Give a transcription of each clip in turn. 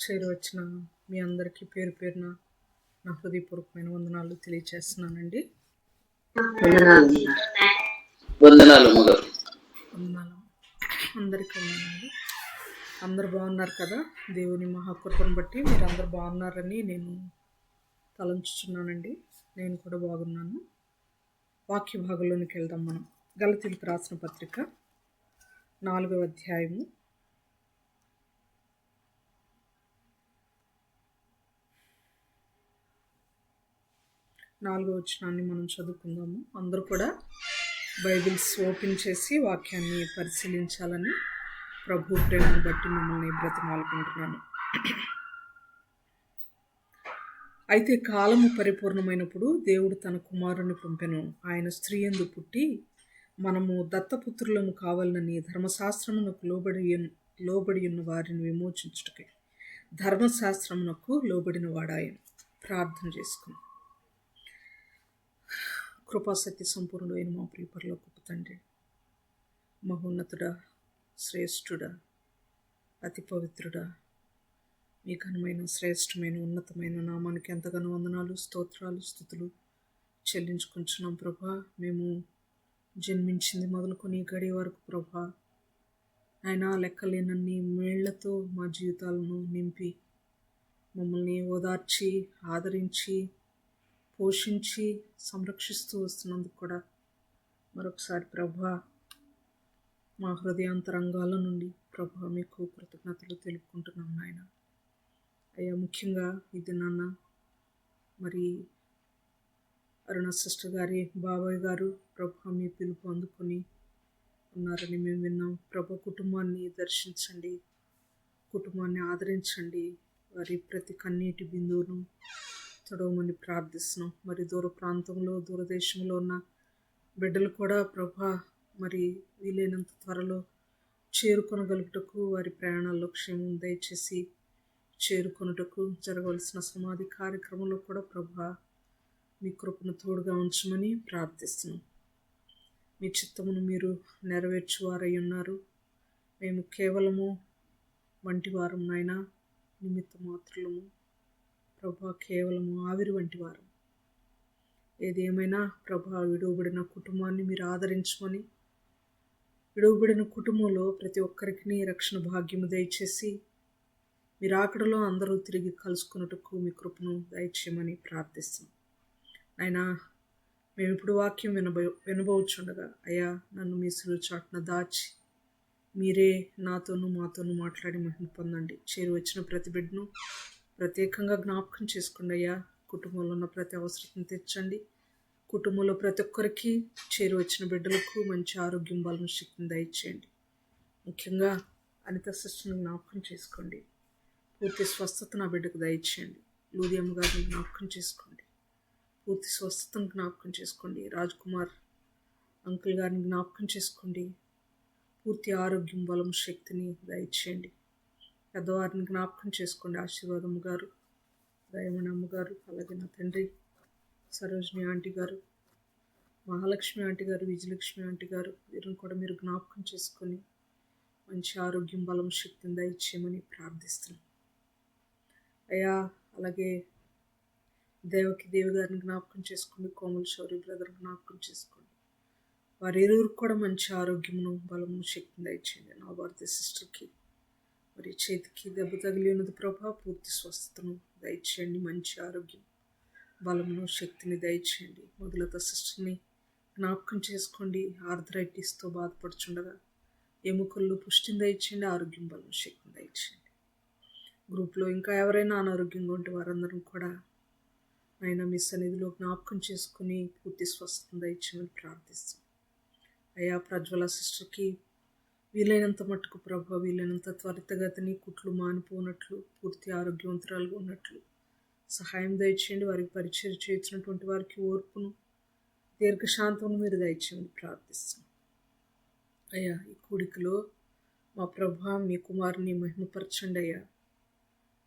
చేరువచ్చిన మీ అందరికీ పేరు పేరున నా హృదయపూర్వకమైన వందనాలు తెలియజేస్తున్నానండి. వందనాలు అమ్మగారు. వందనాలు అందరికీ వందనాలు. అందరు బాగున్నారు కదా? దేవుని మహాకృపను బట్టి మీరు అందరు బాగున్నారని నేను తలంచుచున్నానండి. నేను కూడా బాగున్నాను. వాక్య భాగంలోనికి వెళ్దాం. మనం గలతీయులకు రాసిన పత్రిక 4వ అధ్యాయము 4వ వచనాన్ని మనం చదువుకుందాము. అందరూ కూడా బైబిల్స్ ఓపెన్ చేసి వాక్యాన్ని పరిశీలించాలని ప్రభు ప్రేమను బట్టి మిమ్మల్ని బ్రతిమాలుకుంటున్నాను. అయితే కాలము పరిపూర్ణమైనప్పుడు దేవుడు తన కుమారుని పంపెను. ఆయన స్త్రీ యందు పుట్టి మనము దత్తపుత్రులము కావాలని ధర్మశాస్త్రమునకు లోబడి ఉన్న వారిని విమోచించుటకై ధర్మశాస్త్రమునకు లోబడిన వాడాయను. ప్రార్థన చేసుకుని. కృపాసక్తి సంపూర్ణుడు అయిన మా ప్రియ పరలోకపు తండ్రి, మహోన్నతుడా, శ్రేష్ఠుడా, అతి పవిత్రుడా, మీ ఘనమైన శ్రేష్టమైన ఉన్నతమైన నామానికి ఎంతగానో వందనాలు, స్తోత్రాలు, స్తుతులు చెల్లించుకుంటున్నాం ప్రభా. మేము జన్మించింది మొదలుకొని గడి వరకు ప్రభా ఆయన లెక్కలేనన్ని మేళ్లతో మా జీవితాలను నింపి మమ్మల్ని ఓదార్చి ఆదరించి పోషించి సంరక్షిస్తూ వస్తున్నందుకు కూడా మరొకసారి ప్రభా మా హృదయాంతరంగాల నుండి ప్రభా మీకు కృతజ్ఞతలు తెలుపుకుంటున్నాం నాయన. అయ్యా, ముఖ్యంగా ఇది నాన్న మరి అరుణ సిస్టర్ గారి బాబాయ్ గారు ప్రభా మీ పిలుపు అందుకొని ఉన్నారని మేము విన్నాం. ప్రభా కుటుంబాన్ని దర్శించండి, కుటుంబాన్ని ఆదరించండి, వారి ప్రతి కన్నీటి బిందువును తొడవమని ప్రార్థిస్తున్నాం. మరి దూర ప్రాంతంలో దూరదేశంలో ఉన్న బిడ్డలు కూడా ప్రభా మరి వీలైనంత త్వరలో చేరుకొనగలుగుటకు వారి ప్రయాణాల్లో క్షేమం దయచేసి చేరుకొనుటకు జరగవలసిన సమాధి కార్యక్రమంలో కూడా ప్రభా మీ కృపను తోడుగా ఉంచమని ప్రార్థిస్తున్నాం. మీ చిత్తమును మీరు నెరవేర్చువారై ఉన్నారు. మేము కేవలము వంటి వారం నాయన, నిమిత్త మాత్రులము ప్రభా, కేవలము ఆవిరి వంటి వారం. ఏదేమైనా ప్రభా విడువబడిన కుటుంబాన్ని మీరు ఆదరించమని, విడువబడిన కుటుంబంలో ప్రతి ఒక్కరికి రక్షణ భాగ్యము దయచేసి మీరు ఆకడలో అందరూ తిరిగి కలుసుకున్నట్టుకు మీ కృపను దయచేయమని ప్రార్థిస్తున్నాం. అయినా మేము ఇప్పుడు వాక్యం వినబోచుండగా అయ్యా నన్ను మీ సిలువ చాటున దాచి మీరే నాతోనూ మాతోనూ మాట్లాడి మహిమ పొందండి. చేరు వచ్చిన ప్రతి బిడ్డను ప్రత్యేకంగా జ్ఞాపకం చేసుకోండి అయ్యా. కుటుంబంలో ఉన్న ప్రతి అవసరం తెచ్చండి. కుటుంబంలో ప్రతి ఒక్కరికి చేరు వచ్చిన బిడ్డలకు మంచి ఆరోగ్యం, బలం, శక్తిని దయచేయండి. ముఖ్యంగా అనిత సిస్టర్ని జ్ఞాపకం చేసుకోండి. పూర్తి స్వస్థత నా బిడ్డకు దయచేయండి. లూదియమ్మ గారిని జ్ఞాపకం చేసుకోండి. పూర్తి స్వస్థతను జ్ఞాపకం చేసుకోండి. రాజ్ కుమార్ అంకుల్ గారిని జ్ఞాపకం చేసుకోండి. పూర్తి ఆరోగ్యం, బలం, శక్తిని దయచేయండి. పెద్దవారిని జ్ఞాపకం చేసుకోండి. ఆశీర్వాదమ్మ గారు, దయమణి అమ్మగారు, అలాగే నా తండ్రి సరోజిని ఆంటీ గారు, మహాలక్ష్మి ఆంటీ గారు, విజయలక్ష్మి ఆంటీ గారు, వీరిని కూడా మీరు జ్ఞాపకం చేసుకొని మంచి ఆరోగ్యం, బలం, శక్తిని దయచేయమని ప్రార్థిస్తున్నాం అయ్యా. అలాగే దేవి గారిని జ్ఞాపకం చేసుకోండి. కోమల్ శౌరి బ్రదర్ జ్ఞాపకం చేసుకోండి. వారి ఇరువురికి కూడా మంచి ఆరోగ్యమును, బలమును, శక్తిని దయచేయండి. నా భారతీయ సిస్టర్కి మరి చేతికి దెబ్బ తగిలి ఉన్నది ప్రభా, పూర్తి స్వస్థతను దయచేయండి. మంచి ఆరోగ్యం, బలమును, శక్తిని దయచేయండి. మొదలత సిస్టర్ని జ్ఞాపకం చేసుకోండి. ఆర్థరైటిస్తో బాధపడుచుండగా ఎముకల్లో పుష్టిని దయచేయండి. ఆరోగ్యం, బలం, శక్తిని దయచేయండి. గ్రూప్లో ఇంకా ఎవరైనా అనారోగ్యంగా ఉంటే వారందరం కూడా ఆయన మీ సన్నిధిలో జ్ఞాపకం చేసుకుని పూర్తి స్వస్థత దయచేయమని ప్రార్థిస్తాం అయ్యా. ప్రజ్వల సిస్టర్కి వీలైనంత మట్టుకు ప్రభు, వీలైనంత త్వరితగతిని కుట్లు మానిపోనట్లు, పూర్తి ఆరోగ్యవంతురాలుగా ఉన్నట్లు సహాయం దయచేయండి. వారికి పరిచయం చేయించినటువంటి వారికి ఓర్పును, దీర్ఘశాంతమును మీరు దయచేయమని ప్రార్థిస్తాం అయ్యా. ఈ కూడికలో మా ప్రభు మీ కుమారుని మహిమపరచండి అయ్యా.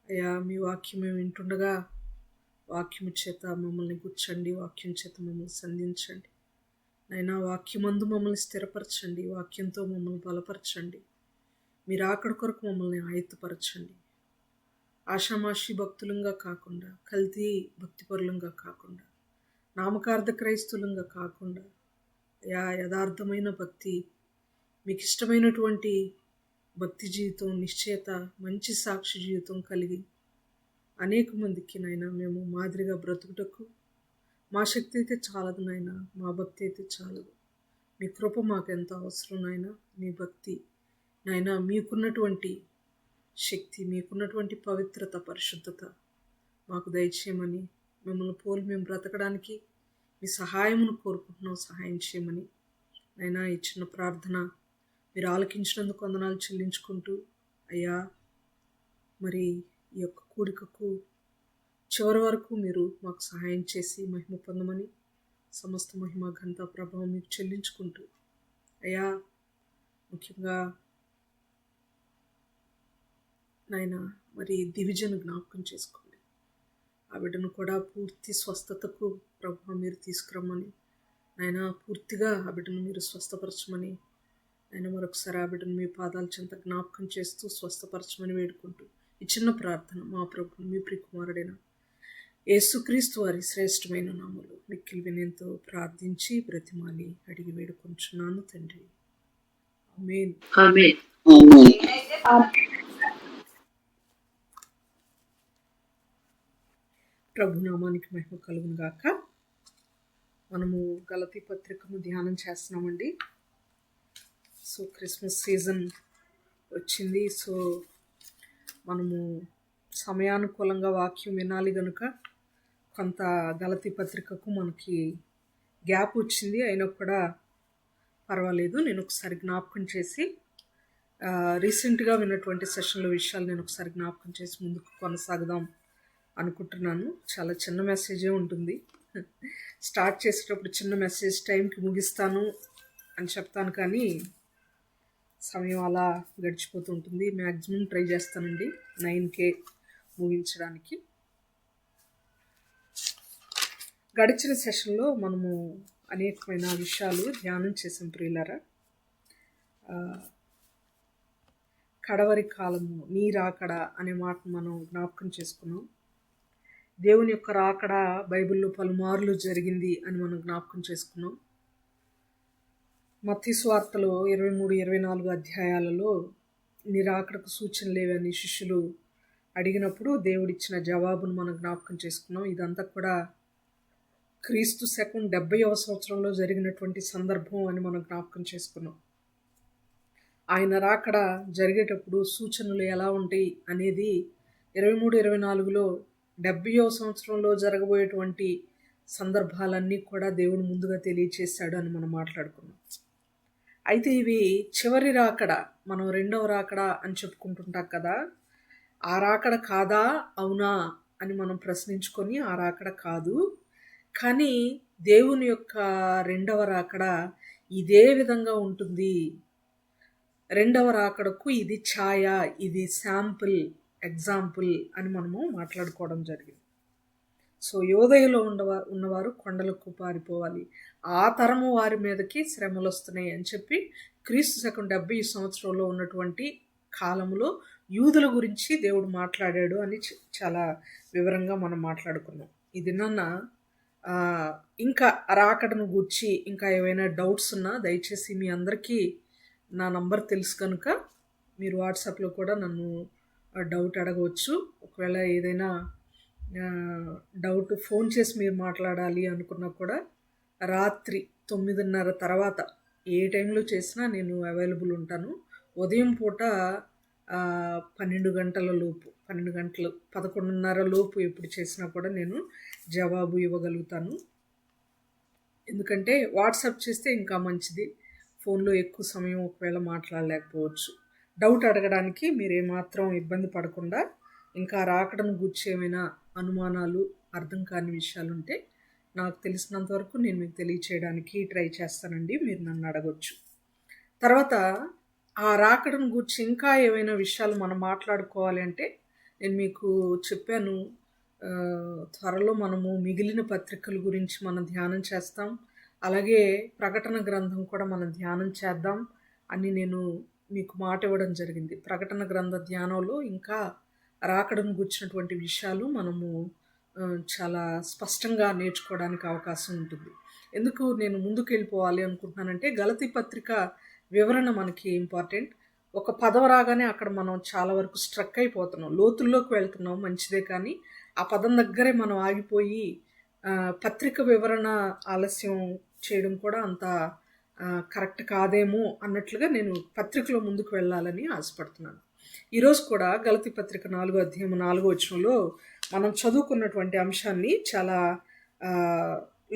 అయ్యా, మీ వాక్యం మేము వింటుండగా వాక్యము చేత మమ్మల్ని గుచ్చండి, వాక్యం చేత మమ్మల్ని సంధించండి. నైనా వాక్యమందు మమ్మల్ని స్థిరపరచండి, వాక్యంతో మమ్మల్ని బలపరచండి. మీరు ఆకడ కొరకు మమ్మల్ని ఆయుత్తపరచండి. ఆషామాషి భక్తులంగా కాకుండా, కల్తీ భక్తిపరులంగా కాకుండా, నామకార్థ క్రైస్తులంగా కాకుండా, యథార్థమైన భక్తి, మీకు ఇష్టమైనటువంటి భక్తి జీవితం, నిశ్చయత, మంచి సాక్షి జీవితం కలిగి అనేక మందికి నాయన మేము మాదిరిగా బ్రతుకుటకు మా శక్తి అయితే చాలదు నాయన, మా భక్తి అయితే చాలదు. మీ కృప మాకు ఎంత అవసరం నాయన. మీ భక్తి నాయన, మీకున్నటువంటి శక్తి, మీకున్నటువంటి పవిత్రత, పరిశుద్ధత మాకు దయచేయమని, మిమ్మల్ని పోలి మేము బ్రతకడానికి మీ సహాయమును కోరుకుంటున్నాం. సహాయం చేయమని నాయన, ఈ చిన్న ప్రార్థన మీరు ఆలకించినందుకు వందనాలు చెల్లించుకుంటూ, అయ్యా మరి ఈ యొక్క కూడికకు చివరి వరకు మీరు మాకు సహాయం చేసి మహిమ పొందమని, సమస్త మహిమ ఘనత ప్రభావం మీకు చెల్లించుకుంటూ, అయ్యా ముఖ్యంగా నాయన మరి దివిజను జ్ఞాపకం చేసుకోండి. ఆ బిడ్డను కూడా పూర్తి స్వస్థతకు ప్రభావం మీరు తీసుకురమ్మని నాయన, పూర్తిగా ఆ బిడ్డను మీరు స్వస్థపరచమని ఆయన మరొకసారి ఆ బిడ్డను మీ పాదాల చెంత జ్ఞాపకం చేస్తూ స్వస్థపరచమని వేడుకుంటూ ఈ చిన్న ప్రార్థన మా ప్రభు మీ ప్రియకుమారుడైన యేసుక్రీస్తు వారి శ్రేష్టమైన నామములో మిక్కిలి వినయంతో ప్రార్థించి బ్రతిమాలి అడిగి వేడుకొంచున్నాను తండ్రి. ఆమేన్. ఆమేన్. ప్రభు నామానికి మహిమ కలుగును గాక. మనము గలతీ పత్రికను ధ్యానం చేస్తున్నామండి. సో క్రిస్మస్ సీజన్ వచ్చింది. సో మనము సమయానుకూలంగా వాక్యం వినాలి కనుక కొంత గలతీ పత్రికకు మనకి గ్యాప్ వచ్చింది. అయినా కూడా పర్వాలేదు, నేను ఒకసారి జ్ఞాపకం చేసి రీసెంట్గా విన్నటువంటి సెషన్ల విషయాలు నేను ఒకసారి జ్ఞాపకం చేసి ముందుకు కొనసాగుదాం అనుకుంటున్నాను. చాలా చిన్న మెసేజే ఉంటుంది. స్టార్ట్ చేసేటప్పుడు చిన్న మెసేజ్, టైంకి ముగిస్తాను అని చెప్తాను, కానీ సమయం అలా గడిచిపోతూ ఉంటుంది. మ్యాక్సిమం ట్రై చేస్తానండి 9K ముగించడానికి. గడిచిన సెషన్లో మనము అనేకమైన విషయాలు ధ్యానం చేసాం ప్రియులారా. కడవరి కాలము, నీ రాకడ అనే మాట మనం జ్ఞాపకం చేసుకున్నాం. దేవుని యొక్క రాకడ బైబిల్లో పలుమార్లు జరిగింది అని మనం జ్ఞాపకం చేసుకున్నాం. మత్తయి సువార్తలో 23-24 అధ్యాయాలలో నీ రాకడకు సూచన లేవని శిష్యులు అడిగినప్పుడు దేవుడిచ్చిన జవాబును మనం జ్ఞాపకం చేసుకున్నాం. ఇదంతా కూడా క్రీస్తు శకం 70వ సంవత్సరంలో జరిగినటువంటి సందర్భం అని మనం జ్ఞాపకం చేసుకున్నాం. ఆయన రాకడ జరిగేటప్పుడు సూచనలు ఎలా ఉంటాయి అనేది 23-24లో 70వ సంవత్సరంలో జరగబోయేటువంటి సందర్భాలన్నీ కూడా దేవుడు ముందుగా తెలియచేశాడు అని మనం మాట్లాడుకున్నాం. అయితే ఇవి చివరి రాకడ, మనం రెండవ రాకడ అని చెప్పుకుంటుంటాం కదా. ఆ రాకడ కాదా, అవునా అని మనం ప్రశ్నించుకొని ఆ రాకడ కాదు, కానీ దేవుని యొక్క రెండవ రాకడ ఇదే విధంగా ఉంటుంది. రెండవ రాకడకు ఇది ఛాయ, ఇది శాంపుల్, ఎగ్జాంపుల్ అని మనము మాట్లాడుకోవడం జరిగింది. సో యోదయలో ఉన్నవారు కొండలకు పారిపోవాలి, ఆ తరము వారి మీదకి శ్రమలు వస్తున్నాయి అని చెప్పి క్రీస్తు శకం 70 సంవత్సరంలో ఉన్నటువంటి కాలంలో యూదుల గురించి దేవుడు మాట్లాడాడు అని చాలా వివరంగా మనం మాట్లాడుకున్నాం. ఇది ఇంకా రాకడను గూర్చి ఇంకా ఏవైనా డౌట్స్ ఉన్నా దయచేసి మీ అందరికీ నా నంబర్ తెలుసు కనుక మీరు వాట్సాప్లో కూడా నన్ను డౌట్ అడగవచ్చు. ఒకవేళ ఏదైనా డౌట్ ఫోన్ చేసి మీరు మాట్లాడాలి అనుకున్నా కూడా రాత్రి 9:30 తర్వాత ఏ టైంలో చేసినా నేను అవైలబుల్ ఉంటాను. ఉదయం పూట 12 గంటల లోపు, 11:30 లోపు ఎప్పుడు చేసినా కూడా నేను జవాబు ఇవ్వగలుగుతాను. ఎందుకంటే వాట్సాప్ చేస్తే ఇంకా మంచిది, ఫోన్లో ఎక్కువ సమయం ఒకవేళ మాట్లాడలేకపోవచ్చు. డౌట్ అడగడానికి మీరు ఏమాత్రం ఇబ్బంది పడకుండా, ఇంకా రాకడను గూర్చి ఏమైనా అనుమానాలు, అర్థం కాని విషయాలు ఉంటే నాకు తెలిసినంత వరకు నేను మీకు తెలియచేయడానికి ట్రై చేస్తానండి. మీరు నన్ను అడగొచ్చు. తర్వాత ఆ రాకడను గూర్చి ఇంకా ఏవైనా విషయాలు మనం మాట్లాడుకోవాలి అంటే నేను మీకు చెప్పాను, త్వరలో మనము మిగిలిన పత్రికల గురించి మనం ధ్యానం చేస్తాం. అలాగే ప్రకటన గ్రంథం కూడా మనం ధ్యానం చేద్దాం అని నేను మీకు మాట ఇవ్వడం జరిగింది. ప్రకటన గ్రంథ ధ్యానంలో ఇంకా రాకడను గుర్చినటువంటి విషయాలు మనము చాలా స్పష్టంగా నేర్చుకోవడానికి అవకాశం ఉంటుంది. ఎందుకు నేను ముందుకు వెళ్ళిపోవాలి అనుకుంటున్నానంటే, గలతీ పత్రిక వివరణ మనకి ఇంపార్టెంట్. ఒక పదం రాగానే అక్కడ మనం చాలా వరకు స్ట్రక్ అయిపోతున్నాం, లోతుల్లోకి వెళ్తున్నాం, మంచిదే. కానీ ఆ పదం దగ్గరే మనం ఆగిపోయి పత్రిక వివరణ ఆలస్యం చేయడం కూడా అంత కరెక్ట్ కాదేమో అన్నట్లుగా నేను పత్రికలో ముందుకు వెళ్ళాలని ఆశపడుతున్నాను. ఈరోజు కూడా గలతీ పత్రిక 4వ అధ్యాయం 4వ వచనంలో మనం చదువుకున్నటువంటి అంశాన్ని చాలా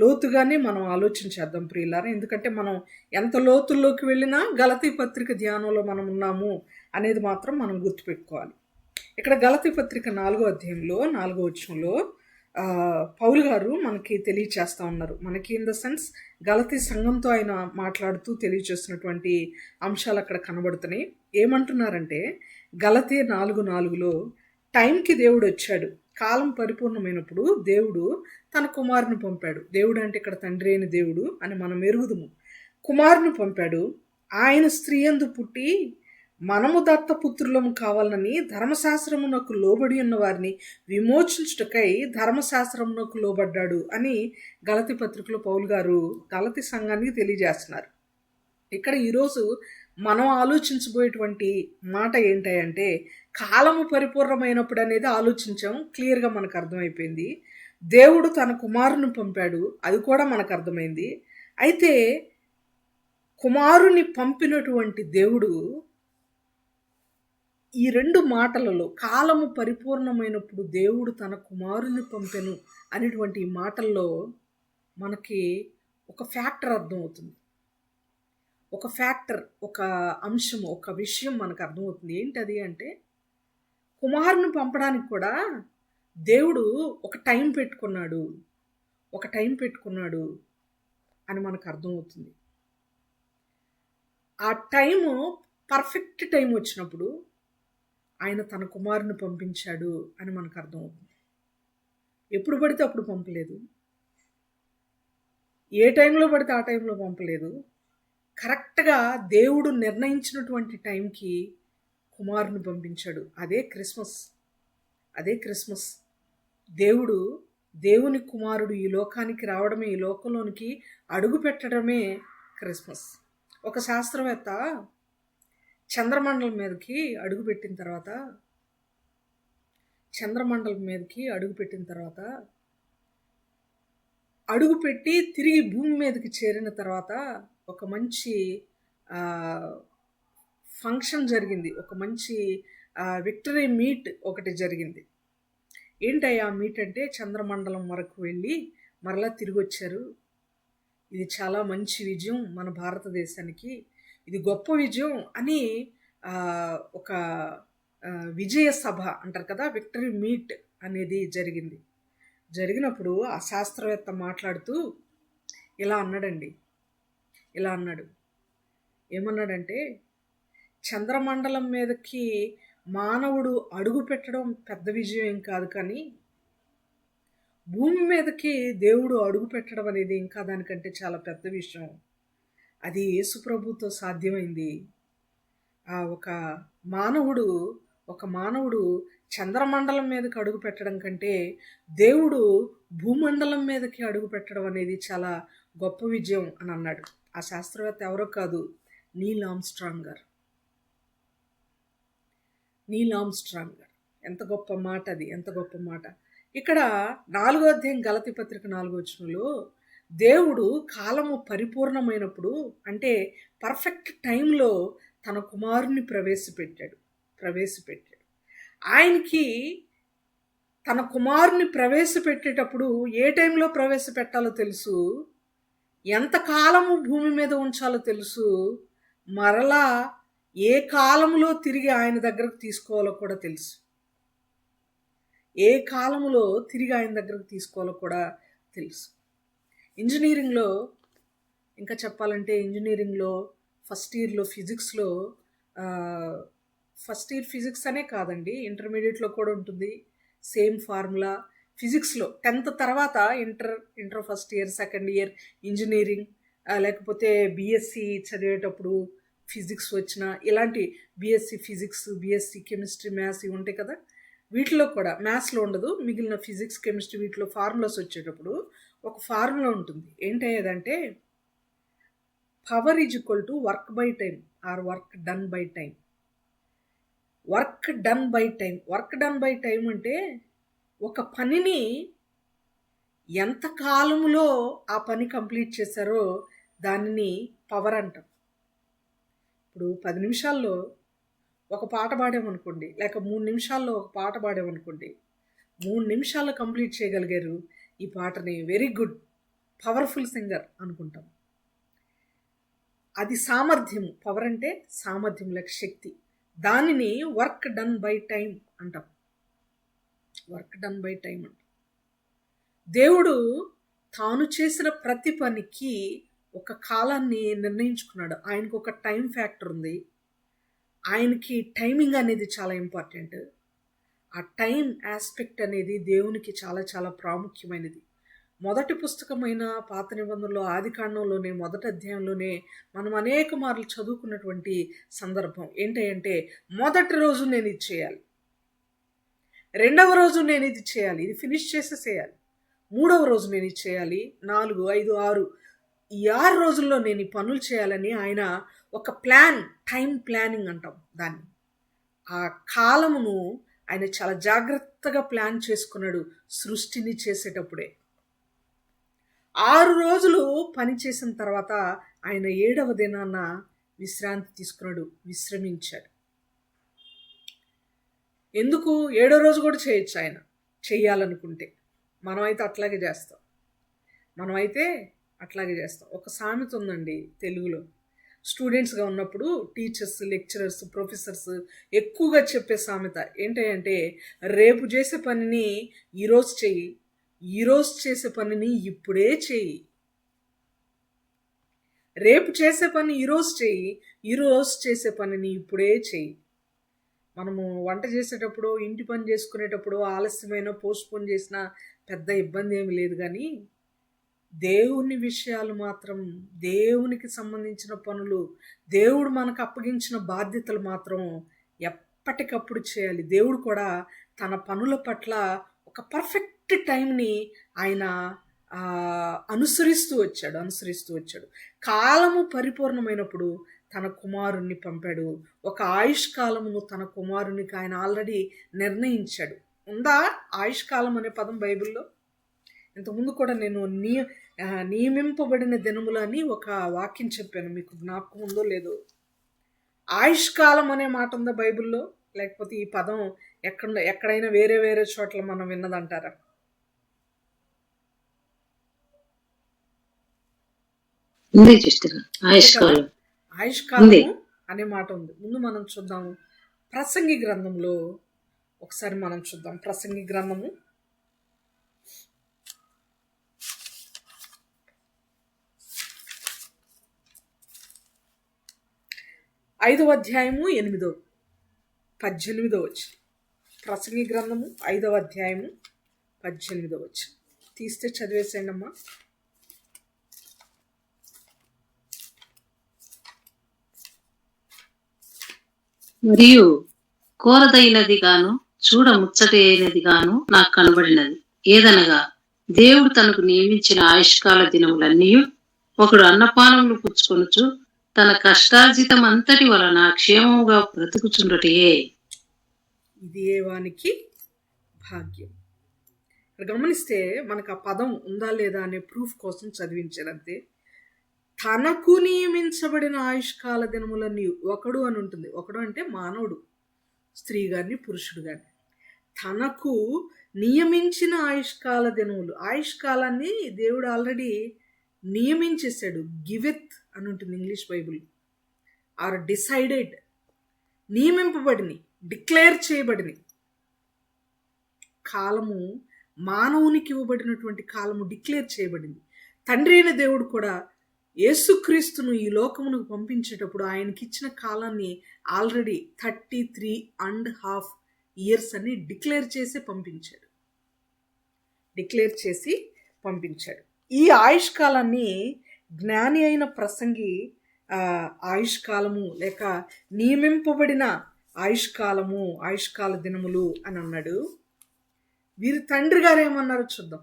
లోతుగానే మనం ఆలోచించేద్దాం ప్రియులారా. ఎందుకంటే మనం ఎంత లోతుల్లోకి వెళ్ళినా గలతీ పత్రిక ధ్యానంలో మనం ఉన్నాము అనేది మాత్రం మనం గుర్తుపెట్టుకోవాలి. ఇక్కడ గలతీ పత్రిక 4వ అధ్యాయంలో 4వ వచనంలో పౌలు గారు మనకి తెలియచేస్తూ ఉన్నారు. మనకి ఇన్ ద సెన్స్ గలతీ సంఘంతో ఆయన మాట్లాడుతూ తెలియచేస్తున్నటువంటి అంశాలు అక్కడ కనబడుతున్నాయి. ఏమంటున్నారంటే, గలతీ 4:4లో టైంకి దేవుడు వచ్చాడు, కాలం పరిపూర్ణమైనప్పుడు దేవుడు తన కుమారుని పంపాడు. దేవుడు అంటే ఇక్కడ తండ్రి అయిన దేవుడు అని మనం ఎరుగుదుము. కుమారుని పంపాడు, ఆయన స్త్రీ యందు పుట్టి మనము దత్తపుత్రులము కావాలని ధర్మశాస్త్రమునకు లోబడి ఉన్న వారిని విమోచించుటకై ధర్మశాస్త్రమునకు లోబడ్డాడు అని గలతీ పత్రికలో పౌలు గారు గలతీ సంఘానికి తెలియజేస్తున్నారు. ఇక్కడ ఈరోజు మనం ఆలోచించబోయేటువంటి మాట ఏంటంటే, కాలము పరిపూర్ణమైనప్పుడు అనేది ఆలోచించాం, క్లియర్గా మనకు అర్థమైపోయింది. దేవుడు తన కుమారుని పంపాడు, అది కూడా మనకు అర్థమైంది. అయితే కుమారుని పంపినటువంటి దేవుడు ఈ 2 మాటలలో కాలము పరిపూర్ణమైనప్పుడు దేవుడు తన కుమారుని పంపెను అనేటువంటి మాటల్లో మనకి ఒక ఫ్యాక్టర్ అర్థమవుతుంది. ఒక ఫ్యాక్టర్, ఒక అంశం, ఒక విషయం మనకు అర్థమవుతుంది. ఏంటది అంటే, కుమారుని పంపడానికి కూడా దేవుడు ఒక టైం పెట్టుకున్నాడు అని మనకు అర్థమవుతుంది. ఆ టైము పర్ఫెక్ట్ టైం వచ్చినప్పుడు ఆయన తన కుమారుని పంపించాడు అని మనకు అర్థమవుతుంది. ఎప్పుడు పడితే అప్పుడు పంపలేదు, ఏ టైంలో పడితే ఆ టైంలో పంపలేదు. కరెక్ట్గా దేవుడు నిర్ణయించినటువంటి టైంకి కుమారుని పంపించాడు. అదే క్రిస్మస్. దేవుని కుమారుడు ఈ లోకానికి రావడమే, ఈ లోకంలోనికి అడుగు పెట్టడమే క్రిస్మస్. ఒక శాస్త్రవేత్త చంద్రమండలం మీదకి అడుగుపెట్టిన తర్వాత అడుగుపెట్టి తిరిగి భూమి మీదకి చేరిన తర్వాత ఒక మంచి ఫంక్షన్ జరిగింది, ఒక మంచి విక్టరీ మీట్ ఒకటి జరిగింది. ఏంటయ్యా మీట్ అంటే, చంద్రమండలం వరకు వెళ్ళి మరలా తిరిగి వచ్చారు. ఇది చాలా మంచి విజయం మన భారతదేశానికి, ఇది గొప్ప విజయం అని ఒక విజయ సభ అంటారు కదా, విక్టరీ మీట్ అనేది జరిగినప్పుడు ఆ శాస్త్రవేత్త మాట్లాడుతూ ఇలా అన్నాడు. ఏమన్నాడంటే, చంద్రమండలం మీదకి మానవుడు అడుగు పెట్టడం పెద్ద విజయం ఏం కాదు, కానీ భూమి మీదకి దేవుడు అడుగు పెట్టడం అనేది ఇంకా దానికంటే చాలా పెద్ద విషయం. అది యేసుప్రభుతో సాధ్యమైంది. ఒక మానవుడు చంద్రమండలం మీదకి అడుగు పెట్టడం కంటే దేవుడు భూమండలం మీదకి అడుగు పెట్టడం అనేది చాలా గొప్ప విజయం అని అన్నాడు. ఆ శాస్త్రవేత్త ఎవరో కాదు, నీల్ ఆర్మ్స్ట్రాంగ్ గారు. ఎంత గొప్ప మాట అది, ఎంత గొప్ప మాట. ఇక్కడ 4వ అధ్యాయం గలతీ పత్రిక 4వ వచనంలో దేవుడు కాలము పరిపూర్ణమైనప్పుడు అంటే పర్ఫెక్ట్ టైంలో తన కుమారుని ప్రవేశపెట్టాడు. ఆయనకి తన కుమారుని ప్రవేశపెట్టేటప్పుడు ఏ టైంలో ప్రవేశపెట్టాలో తెలుసు, ఎంత కాలము భూమి మీద ఉంచాలో తెలుసు, మరలా ఏ కాలంలో తిరిగి ఆయన దగ్గరకు తీసుకోవాలో కూడా తెలుసు. ఇంజనీరింగ్లో ఇంకా చెప్పాలంటే, ఫస్ట్ ఇయర్లో ఫిజిక్స్లో, ఫస్ట్ ఇయర్ ఫిజిక్స్ అనే కాదండి, ఇంటర్మీడియట్లో కూడా ఉంటుంది సేమ్ ఫార్ములా. ఫిజిక్స్లో 10th తర్వాత inter first year, second year engineering, లేకపోతే బీఎస్సీ చదివేటప్పుడు ఫిజిక్స్ వచ్చిన ఇలాంటి BSc physics, BSc chemistry, maths ఇవి ఉంటాయి కదా. వీటిలో కూడా మ్యాథ్స్లో ఉండదు, మిగిలిన ఫిజిక్స్ కెమిస్ట్రీ వీటిలో ఫార్ములాస్ వచ్చేటప్పుడు ఒక ఫార్ములా ఉంటుంది. ఏంటంటే power is equal to work by time or work done by time. Work done by time, work done by time అంటే ఒక పనిని ఎంత కాలములో ఆ పని కంప్లీట్ చేశారో దానిని పవర్ అంటాం. ఇప్పుడు 10 నిమిషాల్లో ఒక పాట పాడామనుకోండి, లేక 3 నిమిషాల్లో ఒక పాట పాడామనుకోండి, 3 నిమిషాల్లో కంప్లీట్ చేయగలిగారు ఈ పాటని, వెరీ గుడ్, పవర్ఫుల్ సింగర్ అనుకుంటాం. అది సామర్థ్యము. పవర్ అంటే సామర్థ్యం లేక శక్తి. దానిని వర్క్ డన్ బై టైం అంటాం. వర్క్ డన్ బై టైం అంటాం. దేవుడు తాను చేసిన ప్రతి పనికి ఒక కాలాన్ని నిర్ణయించుకున్నాడు. ఆయనకు ఒక టైం ఫ్యాక్టర్ ఉంది. ఆయనకి టైమింగ్ అనేది చాలా ఇంపార్టెంట్. ఆ టైం ఆస్పెక్ట్ అనేది దేవునికి చాలా చాలా ప్రాముఖ్యమైనది. మొదటి పుస్తకమైన పాత నిబంధనలో ఆదికాండంలోనే మొదటి అధ్యాయంలోనే మనం అనేక మార్లు చదువుకున్నటువంటి సందర్భం ఏంటంటే, మొదటి రోజు నేను ఇది చేయాలి, రెండవ రోజు నేను ఇది చేయాలి, ఇది ఫినిష్ చేసేసేయాలి, మూడవ రోజు నేను ఇది చేయాలి, 4, 5, 6 ఈ 6 రోజుల్లో నేను ఈ పనులు చేయాలని ఆయన ఒక ప్లాన్, టైం ప్లానింగ్ అంటాం దాన్ని. ఆ కాలమును ఆయన చాలా జాగ్రత్తగా ప్లాన్ చేసుకున్నాడు సృష్టిని చేసేటప్పుడే. 6 రోజులు పని చేసిన తర్వాత ఆయన 7వ దినాన విశ్రాంతి తీసుకున్నాడు, విశ్రమించాడు. ఎందుకు? 7వ రోజు కూడా చేయొచ్చు ఆయన చెయ్యాలనుకుంటే. మనమైతే అట్లాగే చేస్తాం. ఒక సామెత ఉందండి తెలుగులో. స్టూడెంట్స్గా ఉన్నప్పుడు టీచర్స్, లెక్చరర్స్, ప్రొఫెసర్స్ ఎక్కువగా చెప్పే సామెత ఏంటంటే, రేపు చేసే పనిని ఈరోజు చెయ్యి, ఈరోజు చేసే పనిని ఇప్పుడే చెయ్యి. రేపు చేసే పని ఈరోజు చెయ్యి, ఈరోజు చేసే పనిని ఇప్పుడే చెయ్యి. మనము వంట చేసేటప్పుడు, ఇంటి పని చేసుకునేటప్పుడు ఆలస్యమైన పోస్ట్పోన్ చేసినా పెద్ద ఇబ్బంది ఏమి లేదు. కానీ దేవుని విషయాలు మాత్రం, దేవునికి సంబంధించిన పనులు, దేవుడు మనకు అప్పగించిన బాధ్యతలు మాత్రం ఎప్పటికప్పుడు చేయాలి. దేవుడు కూడా తన పనుల పట్ల ఒక పర్ఫెక్ట్ టైంని ఆయన అనుసరిస్తూ వచ్చాడు. కాలము పరిపూర్ణమైనప్పుడు తన కుమారుణ్ణి పంపాడు. ఒక ఆయుష్కాలమును తన కుమారునికి ఆయన ఆల్రెడీ నిర్ణయించాడు. ఉందా ఆయుష్కాలం అనే పదం బైబిల్లో? ఇంతకుముందు కూడా నేను నియమింపబడిన దినములు అని ఒక వాక్యం చెప్పాను, మీకు జ్ఞాపకం ఉందో లేదో. ఆయుష్కాలం అనే మాట ఉందా బైబిల్లో? లేకపోతే ఈ పదం ఎక్కడైనా వేరే చోట్ల మనం విన్నదంటారా? ఆయుష్కాలము అనే మాట ఉంది. ముందు మనం చూద్దాము ప్రసంగి గ్రంథంలో. ఒకసారి మనం చూద్దాం ప్రసంగి గ్రంథము 5వ అధ్యాయము 8వ 18వ వచనం. ప్రసంగి గ్రంథము 5వ అధ్యాయము 18వ వచనం తీస్తే చదివేసేయండి అమ్మా. మరియు కోరదైనది గాను చూడ ముచ్చటైనది గాను నాకు కనబడినది ఏదనగా, దేవుడు తనకు నియమించిన ఆయుష్కాల దినములన్నీ ఒకడు అన్నపానములు పుచ్చుకొనుచు తన కష్టార్జితం అంతటి వలన క్షేమముగా బ్రతుకుచుండుటయే. ఇది వానికి భాగ్యం. గమనిస్తే మనకు ఆ పదం ఉందా లేదా అనే ప్రూఫ్ కోసం చదివించారంతే. తనకు నియమించబడిన ఆయుష్కాల దినములన్నీ ఒకడు అని ఉంటుంది. ఒకడు అంటే మానవుడు, స్త్రీ గాని పురుషుడు గాని. తనకు నియమించిన ఆయుష్కాల దినములు, ఆయుష్కాలాన్ని దేవుడు ఆల్రెడీ నియమించేశాడు. గివెత్ అని ఉంటుంది ఇంగ్లీష్ బైబిల్. ఆర్ డిసైడెడ్, నియమింపబడిని, డిక్లేర్ చేయబడిని కాలము, మానవునికి ఇవ్వబడినటువంటి కాలము డిక్లేర్ చేయబడింది. తండ్రి అయిన దేవుడు కూడా యేసుక్రీస్తును ఈ లోకమునకు పంపించేటప్పుడు ఆయనకి ఇచ్చిన కాలాన్ని ఆల్రెడీ 33.5 years అని డిక్లేర్ చేసి పంపించాడు. ఈ ఆయుష్కాలాన్ని జ్ఞాని అయిన ప్రసంగి ఆయుష్కాలము లేక నియమింపబడిన ఆయుష్కాల దినములు అని అన్నాడు. వీరి తండ్రి గారు ఏమన్నారో చూద్దాం.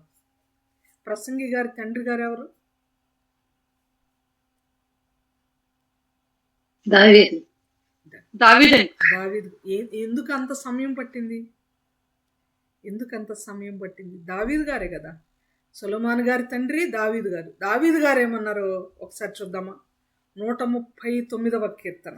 ప్రసంగి గారి తండ్రి గారు ఎవరు? దావీదు. ఎందుకు అంత సమయం పట్టింది? దావీదు గారే కదా. సొలొమోను గారి తండ్రి దావీదు గారు ఏమన్నారో ఒకసారి చూద్దామా. 139వ కీర్తన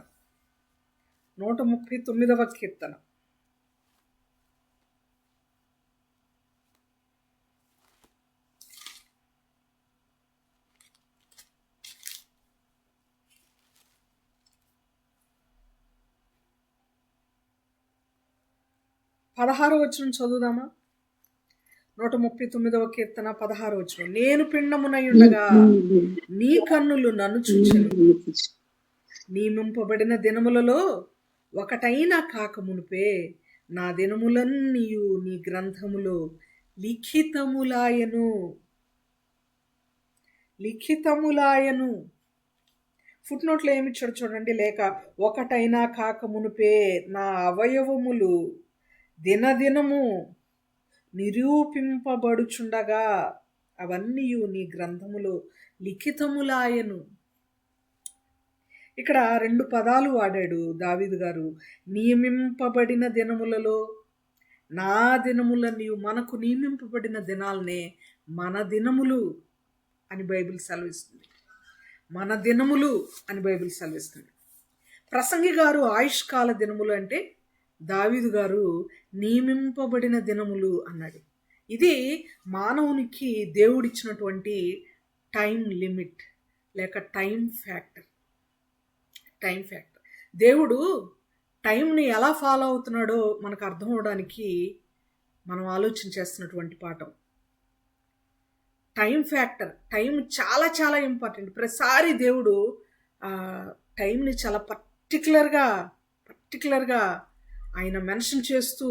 16వ వచనం చదువుదామా. 139వ కీర్తన 16వ వచనం. నేను పిండమునై ఉండగా నీ కన్నులు నన్ను చూచెను, నియమింపబడిన దినములలో ఒకటైనా కాక మునుపే నా దినములన్నీయు నీ గ్రంథములో లిఖితములాయను. ఫుట్ నోట్లో ఏమిచ్చాడు చూడండి. లేక ఒకటైనా కాక మునుపే నా అవయవములు దినదినము నిరూపింపబడుచుండగా అవన్నీ నీ గ్రంథములో లిఖితములాయను. ఇక్కడ 2 పదాలు వాడాడు దావీదు గారు. నియమింపబడిన దినములలో, నా దినములని, మనకు నియమింపబడిన దినాలనే మన దినములు అని బైబిల్ సెలవిస్తుంది. ప్రసంగి గారు ఆయుష్కాల దినములు అంటే దావీదు గారు నియమింపబడిన దినములు అన్నాడు. ఇది మానవునికి దేవుడిచ్చినటువంటి టైం లిమిట్ లేక టైం ఫ్యాక్టర్. దేవుడు టైంని ఎలా ఫాలో అవుతున్నాడో మనకు అర్థం అవడానికి మనం ఆలోచన చేస్తున్నటువంటి పాఠం. టైం ఫ్యాక్టర్, టైం చాలా చాలా ఇంపార్టెంట్. ప్రతిసారి దేవుడు టైంని చాలా పర్టికులర్గా ఆయన మెన్షన్ చేస్తూ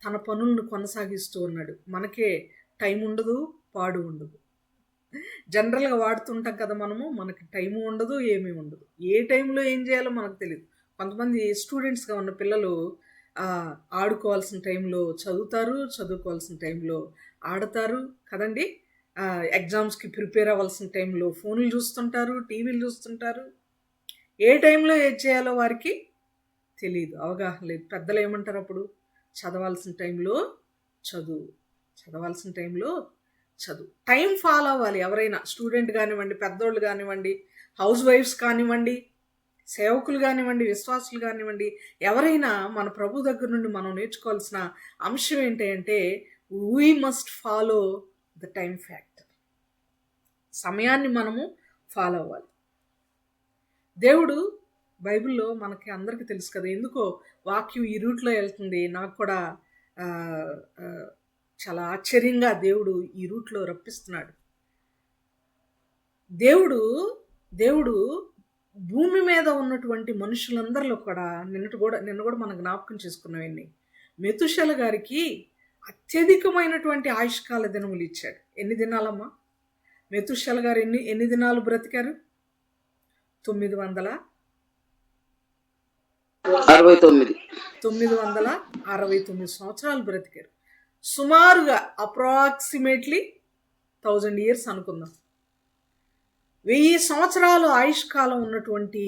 తన పనులను కొనసాగిస్తూ ఉన్నాడు. మనకే టైం ఉండదు, పాడు ఉండదు. జనరల్గా వాడుతుంటాం కదా మనము. మనకి టైము ఉండదు, ఏమీ ఉండదు. ఏ టైంలో ఏం చేయాలో మనకు తెలియదు. కొంతమంది స్టూడెంట్స్గా ఉన్న పిల్లలు ఆడుకోవాల్సిన టైంలో చదువుతారు, చదువుకోవాల్సిన టైంలో ఆడతారు కదండి. ఎగ్జామ్స్కి ప్రిపేర్ అవ్వాల్సిన టైంలో ఫోన్లు చూస్తుంటారు, టీవీలు చూస్తుంటారు. ఏ టైంలో ఏం చేయాలో వారికి తెలియదు, అవగాహన లేదు. పెద్దలు ఏమంటారు అప్పుడు? చదవాల్సిన టైంలో చదువు. టైం ఫాలో అవ్వాలి. ఎవరైనా స్టూడెంట్ కానివ్వండి, పెద్దోళ్ళు కానివ్వండి, హౌస్ వైఫ్స్ కానివ్వండి, సేవకులు కానివ్వండి, విశ్వాసులు కానివ్వండి, ఎవరైనా మన ప్రభు దగ్గర నుండి మనం నేర్చుకోవాల్సిన అంశం ఏంటంటే we must follow the time factor. సమయాన్ని మనము ఫాలో అవ్వాలి. దేవుడు బైబిల్లో మనకి అందరికీ తెలుసు కదా, ఎందుకో వాక్యం ఈ రూట్లో వెళ్తుంది. నాకు కూడా చాలా ఆశ్చర్యంగా దేవుడు ఈ రూట్లో రప్పిస్తున్నాడు. దేవుడు భూమి మీద ఉన్నటువంటి మనుషులందరిలో కూడా నిన్న కూడా మనం జ్ఞాపకం చేసుకున్నవన్నీ. మెతుషెల గారికి అత్యధికమైనటువంటి ఆయుష్కాల దినములు ఇచ్చాడు. ఎన్ని దినాలమ్మా? మెతుషెల గారు ఎన్ని దినాలు బ్రతికారు? 969 సంవత్సరాలు బ్రతికారు. సుమారుగా అప్రాక్సిమేట్లీ 1000 years అనుకుందాం. 1000 సంవత్సరాలు ఆయుష్కాలం ఉన్నటువంటి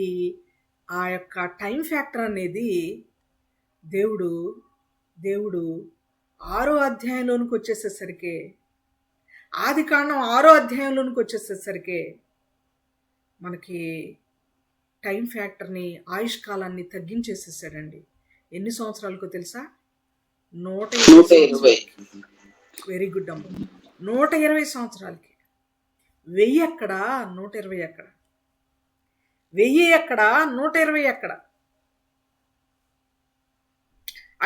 ఆ యొక్క టైం ఫ్యాక్టర్ అనేది దేవుడు 6వ అధ్యాయంలోనికి వచ్చేసేసరికి, ఆదికాండం 6వ అధ్యాయంలోనికి వచ్చేసేసరికి మనకి టైం ఫ్యాక్టర్ని, ఆయుష్కాలాన్ని తగ్గించేసేసాడండి. ఎన్ని సంవత్సరాలకో తెలుసా? 120. వెరీ గుడ్ అమ్మ. 120 సంవత్సరాలకి. 1000 ఎక్కడ, 120 ఎక్కడ? 1000 ఎక్కడ, 120 ఎక్కడ?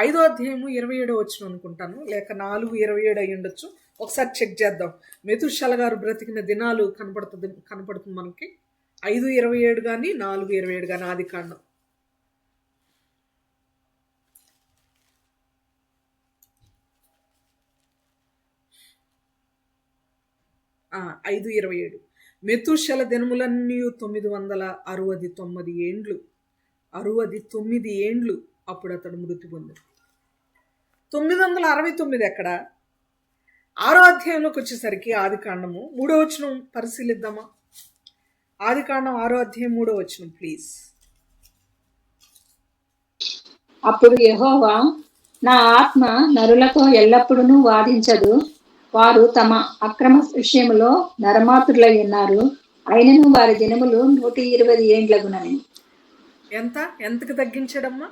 5వ అధ్యాయము 27వ వచనం అనుకుంటాను, లేక 4:27 అయి ఉండొచ్చు. ఒకసారి చెక్ చేద్దాం. మెతుషెల గారు బ్రతికిన దినాలు కనపడుతుంది మనకి. 5:27 కానీ 4:27 కానీ ఆదికాండం. ఆ 5:27. మెతుషెల దినములన్నీ 969 ఏండ్లు. 69 ఏండ్లు. అప్పుడు అతడు మృతి పొందాడు. 969 ఎక్కడ? 6వ అధ్యాయంలోకి వచ్చేసరికి ఆదికాండము 3వ వచనం పరిశీలిద్దామా? ఆదికాండం 6వ అధ్యాయం 3వ వచనం ప్లీజ్. అప్పుడు యెహోవా, నా ఆత్మ నరులతో ఎల్లప్పుడూ వాదించదు, వారు తమ అక్రమ విషయములో నరమాతులై ఉన్నారు, అయినను వారి దినములు 120 ఏండ్లగునని. ఎంతకు తగ్గించాడమ్మా?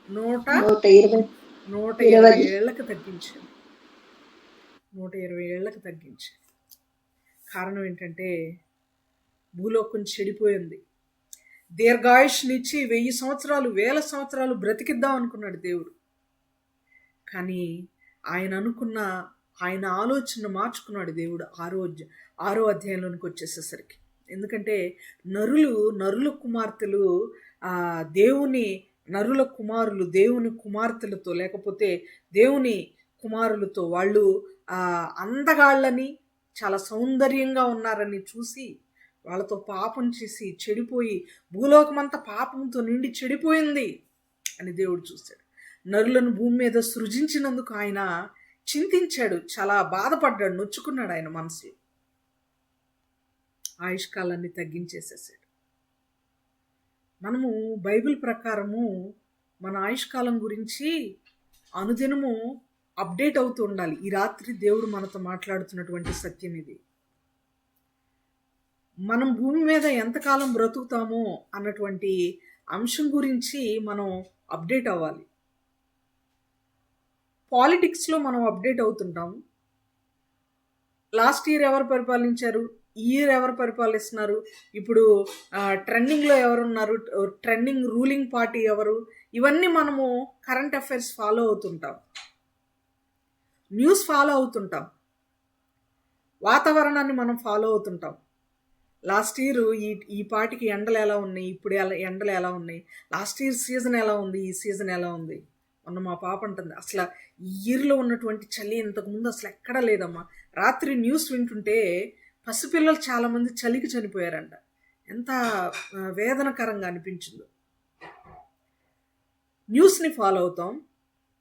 120 120 ఏళ్లకు తగ్గించాడు. 120 ఏళ్లకు తగ్గించాడు. కారణం ఏంటంటే భూలోకం చెడిపోయింది. దీర్ఘాయుష్నిచ్చి 1000 సంవత్సరాలు 1000 సంవత్సరాలు బ్రతికిద్దాం అనుకున్నాడు దేవుడు. కానీ ఆయన ఆలోచన మార్చుకున్నాడు దేవుడు 6వ అధ్యాయంలోనికి వచ్చేసేసరికి. ఎందుకంటే నరుల కుమార్తెలు నరుల కుమారులు దేవుని కుమార్తెలతో లేకపోతే దేవుని కుమారులతో వాళ్ళు అందగాళ్ళని చాలా సౌందర్యంగా ఉన్నారని చూసి వాళ్ళతో పాపం చేసి చెడిపోయి భూలోకమంతా పాపంతో నిండి చెడిపోయింది అని దేవుడు చూశాడు. నరులను భూమి మీద సృజించినందుకు ఆయన చింతించాడు, చాలా బాధపడ్డాడు, నొచ్చుకున్నాడు ఆయన మనసులో. ఆయుష్కాలాన్ని తగ్గించేసేసాడు. మనము బైబిల్ ప్రకారము మన ఆయుష్కాలం గురించి అనుదినము అప్డేట్ అవుతూ ఉండాలి. ఈ రాత్రి దేవుడు మనతో మాట్లాడుతున్నటువంటి సత్యం ఇది. మనం భూమి మీద ఎంతకాలం బ్రతుకుతామో అన్నటువంటి అంశం గురించి మనం అప్డేట్ అవ్వాలి. పాలిటిక్స్లో మనం అప్డేట్ అవుతుంటాం. లాస్ట్ ఇయర్ ఎవరు పరిపాలించారు, ఈ ఇయర్ ఎవరు పరిపాలిస్తున్నారు, ఇప్పుడు ట్రెండింగ్లో ఎవరున్నారు, ట్రెండింగ్ రూలింగ్ పార్టీ ఎవరు, ఇవన్నీ మనము కరెంట్ అఫైర్స్ ఫాలో అవుతుంటాం, న్యూస్ ఫాలో అవుతుంటాం, వాతావరణాన్ని మనం ఫాలో అవుతుంటాం. లాస్ట్ ఇయర్ ఈ పాటికి ఎండలు ఎలా ఉన్నాయి, ఇప్పుడు ఎండలు ఎలా ఉన్నాయి, లాస్ట్ ఇయర్ సీజన్ ఎలా ఉంది, ఈ సీజన్ ఎలా ఉంది. మొన్న మా పాప అంటుంది, అసలు ఈ ఇయర్లో ఉన్నటువంటి చలి ఇంతకుముందు అసలు ఎక్కడా లేదమ్మా. రాత్రి న్యూస్ వింటుంటే పసిపిల్లలు చాలామంది చలికి చనిపోయారంట. ఎంత వేదనకరంగా అనిపించిందో. న్యూస్ని ఫాలో అవుతాం,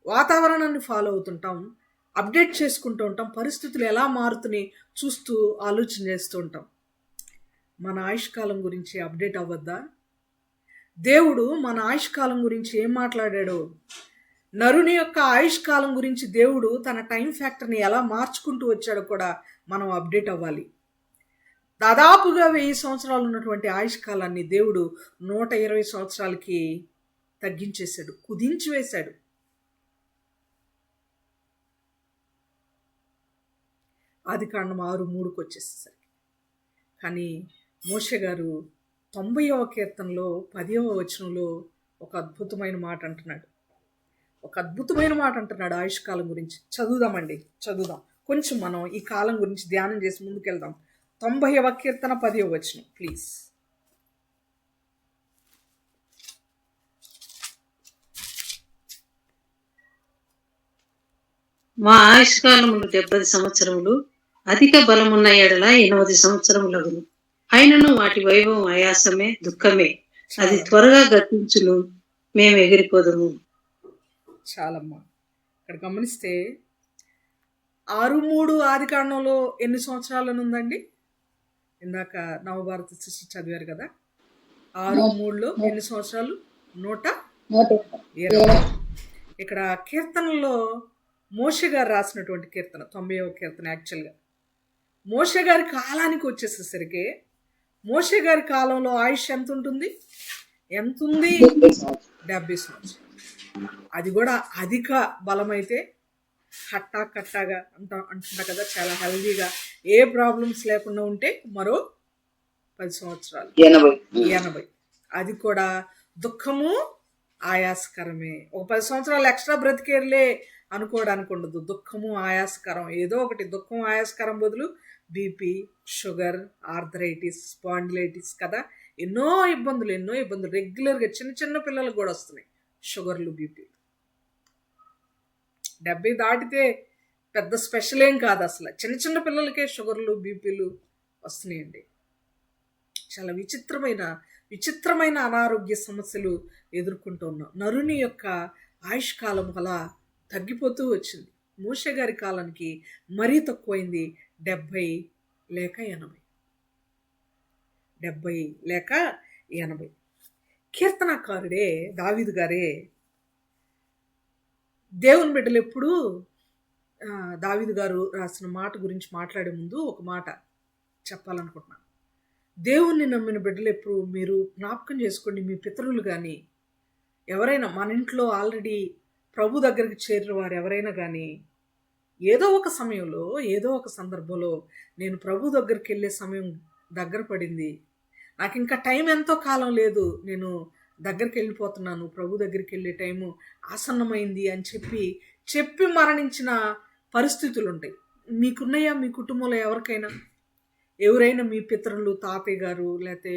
వాతావరణాన్ని ఫాలో అవుతుంటాం, అప్డేట్ చేసుకుంటూ ఉంటాం, పరిస్థితులు ఎలా మారుతున్నాయి చూస్తూ ఆలోచన చేస్తూ ఉంటాం. మన ఆయుష్కాలం గురించి అప్డేట్ అవ్వద్దా? దేవుడు మన ఆయుష్కాలం గురించి ఏం మాట్లాడాడో, నరుని యొక్క ఆయుష్కాలం గురించి దేవుడు తన టైం ఫ్యాక్టర్ని ఎలా మార్చుకుంటూ వచ్చాడో కూడా మనం అప్డేట్ అవ్వాలి. దాదాపుగా 1000 సంవత్సరాలు ఉన్నటువంటి ఆయుష్కాలాన్ని దేవుడు 120 సంవత్సరాలకి తగ్గించేశాడు, కుదించి వేశాడు. ఆదికాండం 6:3 వచ్చేసేసరికి. కానీ మోషే గారు 90వ కీర్తనలో 10వ వచనంలో ఒక అద్భుతమైన మాట అంటున్నాడు. ఆయుష్కాలం గురించి. చదువుదాం కొంచెం. మనం ఈ కాలం గురించి ధ్యానం చేసి ముందుకెళ్దాం. 90వ కీర్తన 10వ వచనం ప్లీజ్. మా ఆయుష్కాలములు 70 సంవత్సరములు, అధిక బలమున్న ఎడల 80 సంవత్సరములగును. అయినను వాటి వైభవం ఆయాసమే, దుఃఖమే. అది త్వరగా గతించును, మేము ఎగిరిపోదము. చాలమ్మా. ఇక్కడ గమనిస్తే 6:3 ఆదికాండంలో ఎన్ని సంవత్సరాలను ఉందండి? ఇందాక నవభారత శిష్యు చదివారు కదా. 6:3లో ఎన్ని సంవత్సరాలు? 120. ఇక్కడ కీర్తనలో మోషే గారు రాసినటువంటి కీర్తన 90వ కీర్తన. యాక్చువల్గా మోషే గారి కాలానికి వచ్చేసేసరికి మోషే గారి కాలంలో ఆయుష్ ఎంత ఉంటుంది? 70 సంవత్సరాలు. అది కూడా అధిక బలమైతే కట్టాగా అంటున్నా కదా, చాలా హెల్దీగా ఏ ప్రాబ్లమ్స్ లేకుండా ఉంటే మరో 10 సంవత్సరాలు 80. అది కూడా దుఃఖము ఆయాసకరమే. ఒక 10 సంవత్సరాలు ఎక్స్ట్రా బ్రతికేర్లే అనుకోవడానికి ఉండదు. దుఃఖము ఆయాసకరం, ఏదో ఒకటి. దుఃఖం ఆయాసకరం బదులు బీపీ, షుగర్, ఆర్థరైటిస్, స్పాండిలైటిస్ కదా, ఎన్నో ఇబ్బందులు రెగ్యులర్గా చిన్న పిల్లలకు కూడా వస్తున్నాయి షుగర్లు, బీపీలు. 70 దాటితే పెద్ద స్పెషల్ ఏం కాదు అసలు. చిన్న పిల్లలకే షుగర్లు, బీపీలు వస్తున్నాయండి. చాలా విచిత్రమైన అనారోగ్య సమస్యలు ఎదుర్కొంటూ ఉన్నాం. నరుని యొక్క ఆయుష్కాలం అలా తగ్గిపోతూ వచ్చింది. మోషే గారి కాలానికి మరీ తక్కువైంది, 70 లేక 80. 70 లేక 80. కీర్తనకారుడే దావీదు గారే దేవుని బిడ్డలు ఎప్పుడు దావీదు గారు రాసిన మాట గురించి మాట్లాడే ముందు ఒక మాట చెప్పాలనుకుంటున్నాను. దేవుణ్ణి నమ్మిన బిడ్డలు ఎప్పుడు మీరు జ్ఞాపకం చేసుకోండి, మీ పితరులు కానీ ఎవరైనా మన ఇంట్లో ఆల్రెడీ ప్రభు దగ్గరికి చేరిన వారు ఎవరైనా కానీ ఏదో ఒక సమయంలో ఏదో ఒక సందర్భంలో నేను ప్రభు దగ్గరికి వెళ్ళే సమయం దగ్గర పడింది, నాకు ఇంకా టైం ఎంతో కాలం లేదు, నేను దగ్గరికి వెళ్ళిపోతున్నాను, ప్రభు దగ్గరికి వెళ్ళే టైము ఆసన్నమైంది అని చెప్పి మరణించిన పరిస్థితులు ఉంటాయి. మీకున్నాయా? మీ కుటుంబంలో ఎవరైనా మీ పితరులు, తాతయ్య గారు లేకపోతే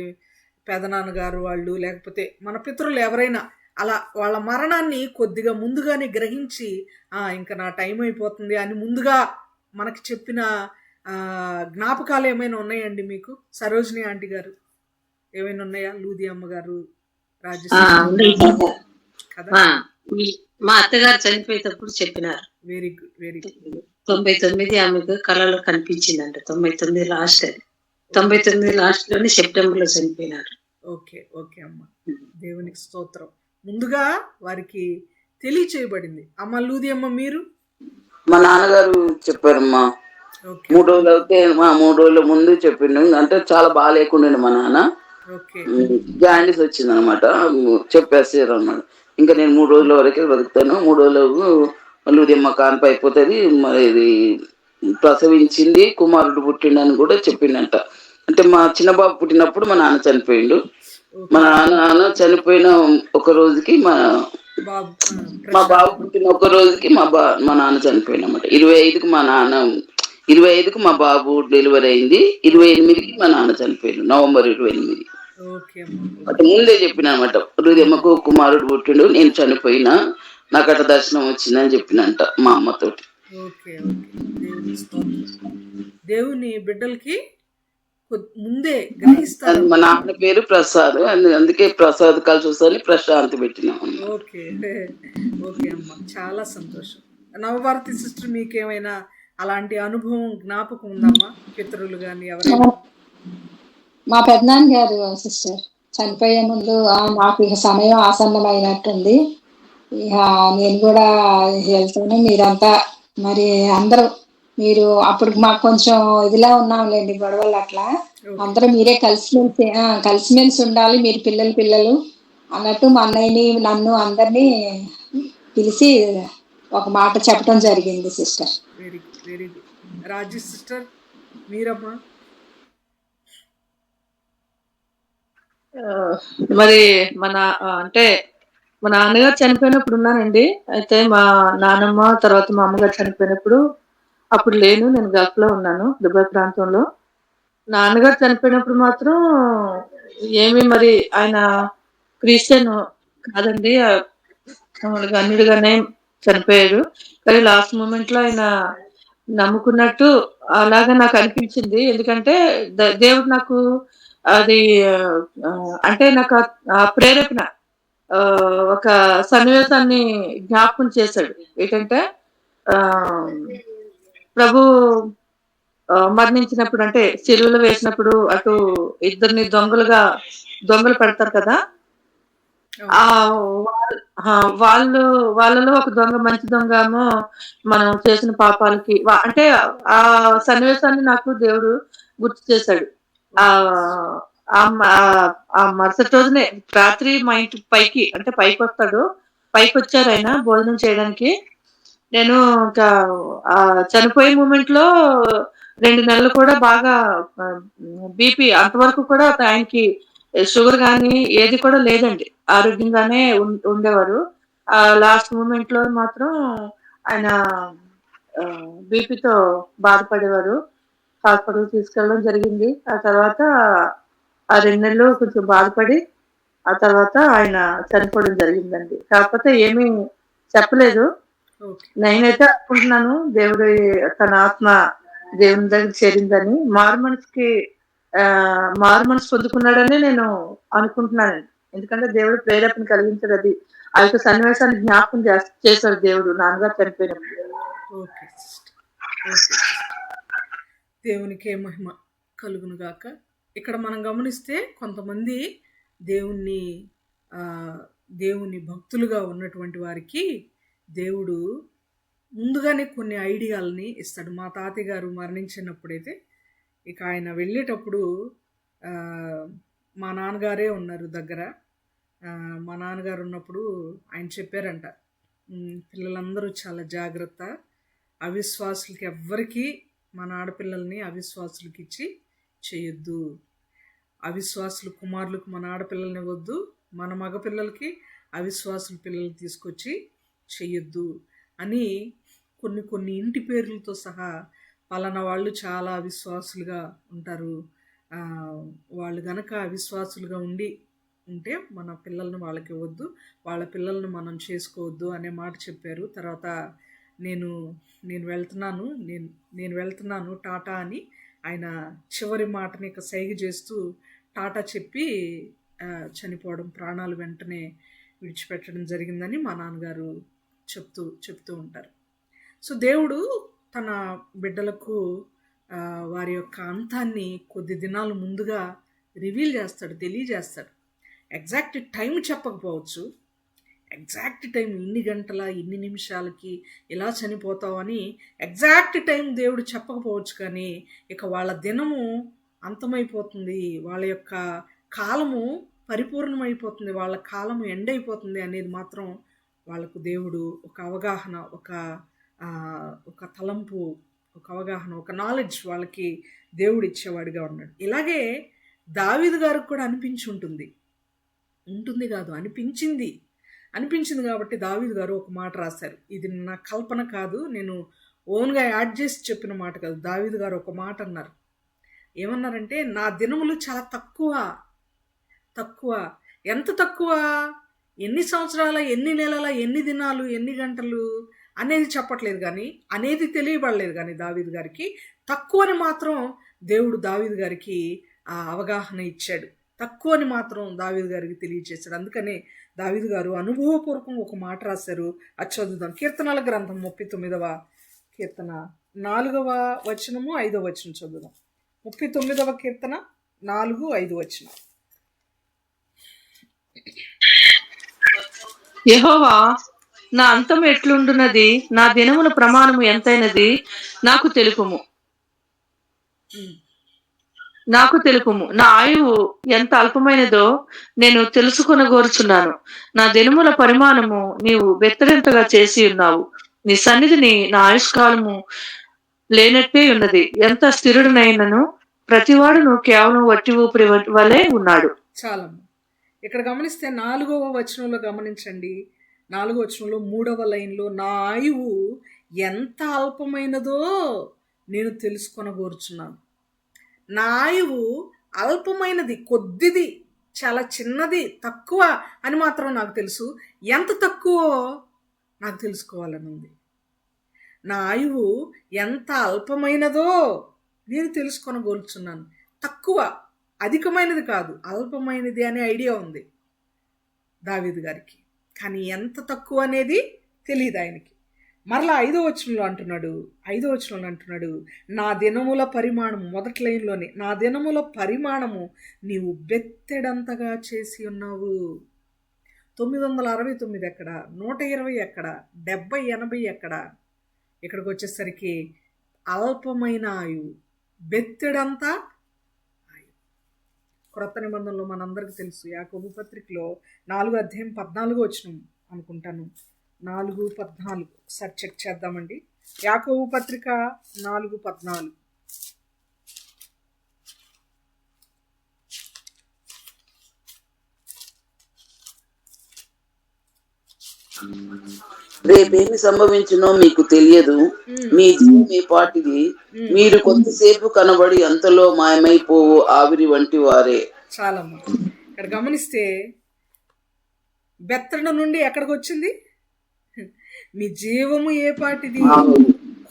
పెదనాన్నగారు వాళ్ళు, లేకపోతే మన పితరులు ఎవరైనా అలా వాళ్ళ మరణాన్ని కొద్దిగా ముందుగానే గ్రహించి ఇంకా నా టైం అయిపోతుంది అని ముందుగా మనకి చెప్పిన జ్ఞాపకాలు ఏమైనా ఉన్నాయండి మీకు? సరోజిని ఆంటీ గారు ఏమైనా ఉన్నాయా? లూది అమ్మగారు, కదా, మా అత్తగారు చనిపోయేటప్పుడు చెప్పినారు. Very good, very good. 99 ఆమెకు కళలో కనిపించిందంట. 99 లాస్ట్, అది 99 లాస్ట్ లోనే సెప్టెంబర్ లో చనిపోయినారు. ఓకే ఓకే అమ్మ, దేవునికి స్తోత్రం. ముందుగా వారికి తెలియచేయబడింది. అమ్మ లూది అమ్మ, మీరు? మా నాన్నగారు చెప్పారమ్మా. 3 రోజులు అయితే 3 రోజుల ముందు చెప్పిండు. అంటే చాలా బాగా లేకుండా మా నాన్న జాండీస్ వచ్చింది అనమాట, చెప్పేసారు అనమాట. ఇంకా నేను 3 రోజుల వరకే బతుకుతాను, 3 రోజులు లూదియమ్మ కాన్పు అయిపోతుంది, మరి ఇది ప్రసవించింది, కుమారుడు పుట్టిండని కూడా చెప్పిండంట. అంటే మా చిన్న బాబు పుట్టినప్పుడు మా నాన్న చనిపోయిండు. మా నాన్న చనిపోయిన ఒక రోజుకి మా బాబు పుట్టిన ఒక రోజుకి మా నాన్న చనిపోయిన అన్నమాట. 25కి మా నాన్న 25కి మా బాబు డెలివరీ అయింది, 28కి మా నాన్న చనిపోయిండు, నవంబర్ 28. అంటే ముందే చెప్పిన అనమాట, హృదయమ్మకు కుమారుడు పుట్టిండు, నేను చనిపోయినా, నాకు అట్లా దర్శనం వచ్చిందని చెప్పినంట మా అమ్మతోటి. దేవుని బిడ్డలకి ముందే గ్రహిస్తారు. మా నాన్న పేరు ప్రసాద్, అందుకే ప్రసాద్ కలిసి వస్తుంది ప్రశాంతి పెట్టినాం. ఓకే ఓకే అమ్మ, చాలా సంతోషం. నవభారతి సిస్టర్, మీకేమైనా అలాంటి అనుభవం జ్ఞాపకం ఉందమ్మా? పితరులు కానీ ఎవరైనా? మా పెద్దనాన్న గారు సిస్టర్ చనిపోయే ముందు నాకు ఇక సమయం ఆసన్నమైనట్టుంది, ఇక నేను కూడా వెళ్తాను, మీరంతా మరి అందరూ మీరు అప్పుడు మాకు కొంచెం ఇదిలా ఉన్నాంలేండి, గొడవలు అట్లా, అందరూ మీరే కలిసిమెలిసి ఉండాలి, మీరు పిల్లలు అన్నట్టు మా అన్నయ్యని నన్ను అందరినీ పిలిచి ఒక మాట చెప్పడం జరిగింది sister. Very good, very good. Raji sister, మీరమ్మా? మరి అంటే మా నాన్నగారు చనిపోయినప్పుడు ఉన్నానండి. అయితే మా నాన్నమ్మ తర్వాత మా అమ్మగారు చనిపోయినప్పుడు అప్పుడు లేను, నేను గల్ఫ్ లో ఉన్నాను, దుబాయ్ ప్రాంతంలో. నాన్నగారు చనిపోయినప్పుడు మాత్రం ఏమి మరి ఆయన క్రిస్టియన్ కాదండి, అన్యుడిగానే చనిపోయాడు. కానీ లాస్ట్ మూమెంట్ లో ఆయన నమ్ముకున్నట్టు అలాగా నాకు అనిపించింది. ఎందుకంటే దేవుడు నాకు అది అంటే నాకు ఆ ప్రేరేపణ ఒక సన్నివేశాన్ని జ్ఞాపకం చేశాడు. ఏంటంటే ప్రభు మరణించినప్పుడు, అంటే సిలువలో వేసినప్పుడు అటు ఇద్దరిని దొంగలు పెడతారు కదా, వాళ్ళలో ఒక దొంగ మంచి దొంగమో మనం చేసిన పాపాలకి, అంటే ఆ సన్నివేశాన్ని నాకు దేవుడు గుర్తు చేశాడు. ఆ మరుసటి రోజునే రాత్రి మా ఇంటి పైకి వస్తాడు, పైకి వచ్చారు ఆయన భోజనం చేయడానికి. నేను ఇంకా చనిపోయే మూమెంట్ లో 2 నెలలు కూడా బాగా బీపీ, అంతవరకు కూడా ఆయనకి షుగర్ కానీ ఏది కూడా లేదండి, ఆరోగ్యంగానే ఉండేవారు. ఆ లాస్ట్ మూమెంట్ లో మాత్రం ఆయన బీపీతో బాధపడేవారు. హాస్పిటల్ తీసుకెళ్ళడం జరిగింది. ఆ తర్వాత ఆ 2 నెలలు కొంచెం బాధపడి ఆ తర్వాత ఆయన చనిపోవడం జరిగిందండి. కాకపోతే ఏమీ చెప్పలేదు. నేనైతే అనుకుంటున్నాను దేవుడు తన ఆత్మ దేవుని దగ్గర చేరిందని, మారు మనసు పొందుకున్నాడని నేను అనుకుంటున్నానండి. ఎందుకంటే దేవుడు ప్రేరేపణ కలిగించాడు. అది ఆ యొక్క సన్నివేశాన్ని జ్ఞాపకం చేశాడు దేవుడు నాన్నగారు చనిపోయినప్పుడు. Okay sister, okay sister. దేవునికే మహిమ కలుగును గాక. ఇక్కడ మనం గమనిస్తే కొంతమంది దేవుణ్ణి దేవుని భక్తులుగా ఉన్నటువంటి వారికి దేవుడు ముందుగానే కొన్ని ఐడియాలని ఇస్తాడు. మా తాతయ్య గారు మరణించినప్పుడైతే ఇక ఆయన వెళ్ళేటప్పుడు మా నాన్నగారే ఉన్నారు దగ్గర. మా నాన్నగారు ఉన్నప్పుడు ఆయన చెప్పారంట, పిల్లలందరూ చాలా జాగ్రత్త, అవిశ్వాసులకి ఎవ్వరికీ మన ఆడపిల్లల్ని అవిశ్వాసులకి ఇచ్చి చేయొద్దు, అవిశ్వాసులు కుమారులకు మన ఆడపిల్లల్ని ఇవ్వద్దు, మన మగపిల్లలకి అవిశ్వాసుల పిల్లలు తీసుకొచ్చి చెయ్యొద్దు అని కొన్ని ఇంటి పేర్లతో సహా పలానా వాళ్ళు చాలా అవిశ్వాసులుగా ఉంటారు, వాళ్ళు గనక అవిశ్వాసులుగా ఉంటే మన పిల్లల్ని వాళ్ళకి ఇవ్వద్దు, వాళ్ళ పిల్లల్ని మనం చేసుకోవద్దు అనే మాట చెప్పారు. తర్వాత నేను వెళ్తున్నాను టాటా అని ఆయన చివరి మాటని ఇక సైగ చేస్తూ టాటా చెప్పి చనిపోవడం, ప్రాణాలు వెంటనే విడిచిపెట్టడం జరిగిందని మా నాన్నగారు చెప్తూ ఉంటారు. సో దేవుడు తన బిడ్డలకు వారి యొక్క అంతాన్ని కొద్ది దినాలు ముందుగా రివీల్ చేస్తాడు, తెలియజేస్తాడు. ఎగ్జాక్ట్ టైం చెప్పకపోవచ్చు, ఎగ్జాక్ట్ టైం ఇన్ని గంటల ఇన్ని నిమిషాలకి ఇలా చనిపోతావు అని ఎగ్జాక్ట్ టైం దేవుడు చెప్పకపోవచ్చు, కానీ ఇక వాళ్ళ దినము అంతమైపోతుంది, వాళ్ళ యొక్క కాలము పరిపూర్ణమైపోతుంది, వాళ్ళ కాలము ఎండ్ అయిపోతుంది అనేది మాత్రం వాళ్ళకు దేవుడు ఒక అవగాహన, ఒక తలంపు, ఒక అవగాహన, ఒక నాలెడ్జ్ వాళ్ళకి దేవుడు ఇచ్చేవాడిగా ఉన్నాడు. ఇలాగే దావీదు గారికి కూడా అనిపించింది కాబట్టి దావీదు గారు ఒక మాట రాశారు. ఇది నా కల్పన కాదు, నేను ఓన్గా యాడ్ చేసి చెప్పిన మాట కాదు. దావీదు గారు ఒక మాట అన్నారు. ఏమన్నారంటే, నా దినములు చాలా తక్కువ. ఎంత తక్కువ? ఎన్ని సంవత్సరాల, ఎన్ని నెలల, ఎన్ని దినాలు, ఎన్ని గంటలు అనేది చెప్పట్లేదు, కానీ అనేది తెలియబడలేదు. కానీ దావీదు గారికి తక్కువని మాత్రం దేవుడు దావీదు గారికి ఆ అవగాహన ఇచ్చాడు, తక్కువని మాత్రం దావీదు గారికి తెలియచేశాడు. అందుకనే దావీదు గారు అనుభవపూర్వకం ఒక మాట రాశారు. అది చదువుదాం. కీర్తనల గ్రంథం 39వ కీర్తన 4వ వచనము 5వ వచనం చదువుదాం. 39వ కీర్తన 4, 5 వచనం. యెహోవా, నా అంతం ఎట్లుండున్నది, నా దినముల ప్రమాణము ఎంతైనది నాకు తెలుపుము. నా ఆయువు ఎంత అల్పమైనదో నేను తెలుసుకొనగోరుచున్నాను. నా దినముల పరిమాణము నీవు బెత్తడెంతగా చేసి ఉన్నావు. నీ సన్నిధిని నా ఆయుష్కాలము లేనట్టే ఉన్నది. ఎంత స్థిరుడనైనను ప్రతివాడును కేవలం వట్టి ఊపిరి వలె ఉన్నాడు. చాలా ఇక్కడ గమనిస్తే 4వ వచనంలో గమనించండి. 4వ వచనంలో 3వ లైన్లో, నా ఆయువు ఎంత అల్పమైనదో నేను తెలుసుకొనగోరుచున్నాను. నా ఆయువు అల్పమైనది, కొద్దిది, చాలా చిన్నది, తక్కువ అని మాత్రం నాకు తెలుసు. ఎంత తక్కువ నాకు తెలుసుకోవాలని ఉంది. నా ఆయువు ఎంత అల్పమైనదో నేను తెలుసుకొనగోరుచున్నాను. తక్కువ, అధికమైనది కాదు, అల్పమైనది అనే ఐడియా ఉంది దావీదు గారికి, కానీ ఎంత తక్కువ అనేది తెలియదు ఆయనకి. మరలా 5వ వచనంలో అంటున్నాడు, నా దినముల పరిమాణము, మొదటి లైన్లోనే, నా దినముల పరిమాణము నీవు బెత్తెడంతగా చేసి ఉన్నావు. 969 ఎక్కడ, 120 ఎక్కడ, 70, 80 ఎక్కడ, ఇక్కడికి వచ్చేసరికి అల్పమైన ఆయువు, బెత్తెడంతా ఆయువు. క్రొత్త నిబంధనలో మనందరికీ తెలుసు, యాకోబు పత్రికలో 4:14 వచనం అనుకుంటాను, 4:14 ఒకసారి చెక్ చేద్దామండి. యాకోబు పత్రిక 4:14. రేపేమి సంభవించునో మీకు తెలియదు, మీ జీవం మీ పాటిది, మీరు కొంతసేపు కనబడి అంతలో మాయమైపోవు ఆవిరి వంటి వారే. చాలమ్మా. ఇక్కడ గమనిస్తే బెత్తడ నుండి ఎక్కడికి వచ్చింది? మీ జీవము ఏ పాటిది,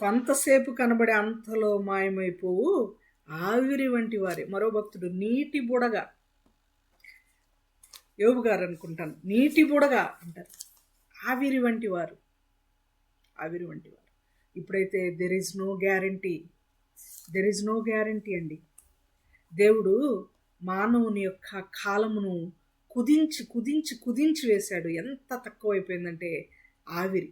కొంతసేపు కనబడి అంతలో మాయమైపోవు ఆవిరి వంటి వారే. మరో భక్తుడు, నీటి బుడగ, యోబు గారు అనుకుంటాను, నీటి బుడగ అంటారు. ఆవిరి వంటి వారు, ఆవిరి వంటి వారు. ఇప్పుడైతే దెర్ ఈజ్ నో గ్యారంటీ అండి. దేవుడు మానవుని యొక్క కాలమును కుదించి కుదించి కుదించి వేశాడు. ఎంత తక్కువైపోయిందంటే ఆవిరి.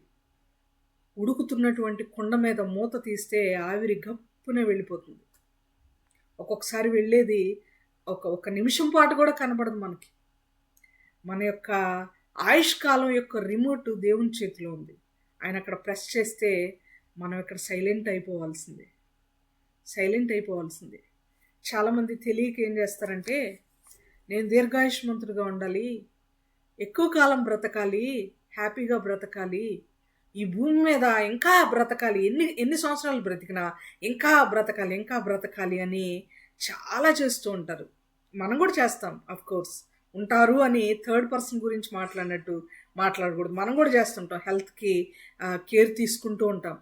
ఉడుకుతున్నటువంటి కుండ మీద మూత తీస్తే ఆవిరి గప్పునే వెళ్ళిపోతుంది. ఒక్కొక్కసారి వెళ్ళేది ఒక నిమిషం పాటు కూడా కనబడదు మనకి. మన యొక్క ఆయుష్కాలం యొక్క రిమోట్ దేవుని చేతిలో ఉంది. ఆయన అక్కడ ప్రెస్ చేస్తే మనం ఇక్కడ సైలెంట్ అయిపోవాల్సిందే. చాలామంది తెలియక ఏం చేస్తారంటే, నేను దీర్ఘాయుష్మంతుడిగా ఉండాలి, ఎక్కువ కాలం బ్రతకాలి, హ్యాపీగా బ్రతకాలి, ఈ భూమి మీద ఇంకా బ్రతకాలి, ఎన్ని సంవత్సరాలు బ్రతికినా ఇంకా బ్రతకాలి అని చాలా చేస్తూ ఉంటారు. మనం కూడా చేస్తాం, అఫ్ కోర్స్. ఉంటారు అని థర్డ్ పర్సన్ గురించి మాట్లాడినట్టు మాట్లాడకూడదు. మనం కూడా చేస్తుంటాం, హెల్త్కి కేర్ తీసుకుంటూ ఉంటాం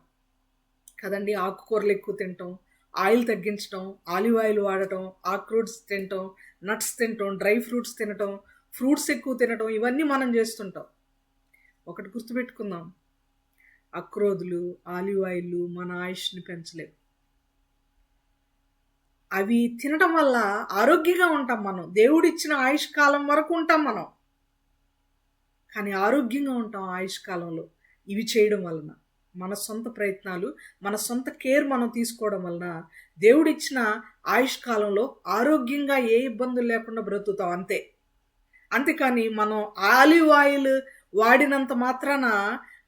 కదండి. ఆకుకూరలు ఎక్కువ తింటాం, ఆయిల్ తగ్గించడం, ఆలివ్ ఆయిల్ వాడటం, ఆక్రూట్స్ తినటం, నట్స్ తినటం, డ్రై ఫ్రూట్స్ తినటం, ఫ్రూట్స్ ఎక్కువ తినటం, ఇవన్నీ మనం చేస్తుంటాం. ఒకటి గుర్తుపెట్టుకుందాం, అక్రోదులు, ఆలివ్ ఆయిల్ మన ఆయుష్ని పెంచలేవు. అవి తినటం వల్ల ఆరోగ్యంగా ఉంటాం మనం. దేవుడిచ్చిన ఆయుష్ కాలం వరకు ఉంటాం మనం, కానీ ఆరోగ్యంగా ఉంటాం ఆయుష్ కాలంలో ఇవి చేయడం వలన. మన సొంత ప్రయత్నాలు, మన సొంత కేర్ మనం తీసుకోవడం వలన దేవుడిచ్చిన ఆయుష్ కాలంలో ఆరోగ్యంగా ఏ ఇబ్బందులు లేకుండా బ్రతుకుతాం అంతే. అంతేకాని మనం ఆలివ్ ఆయిల్ వాడినంత మాత్రాన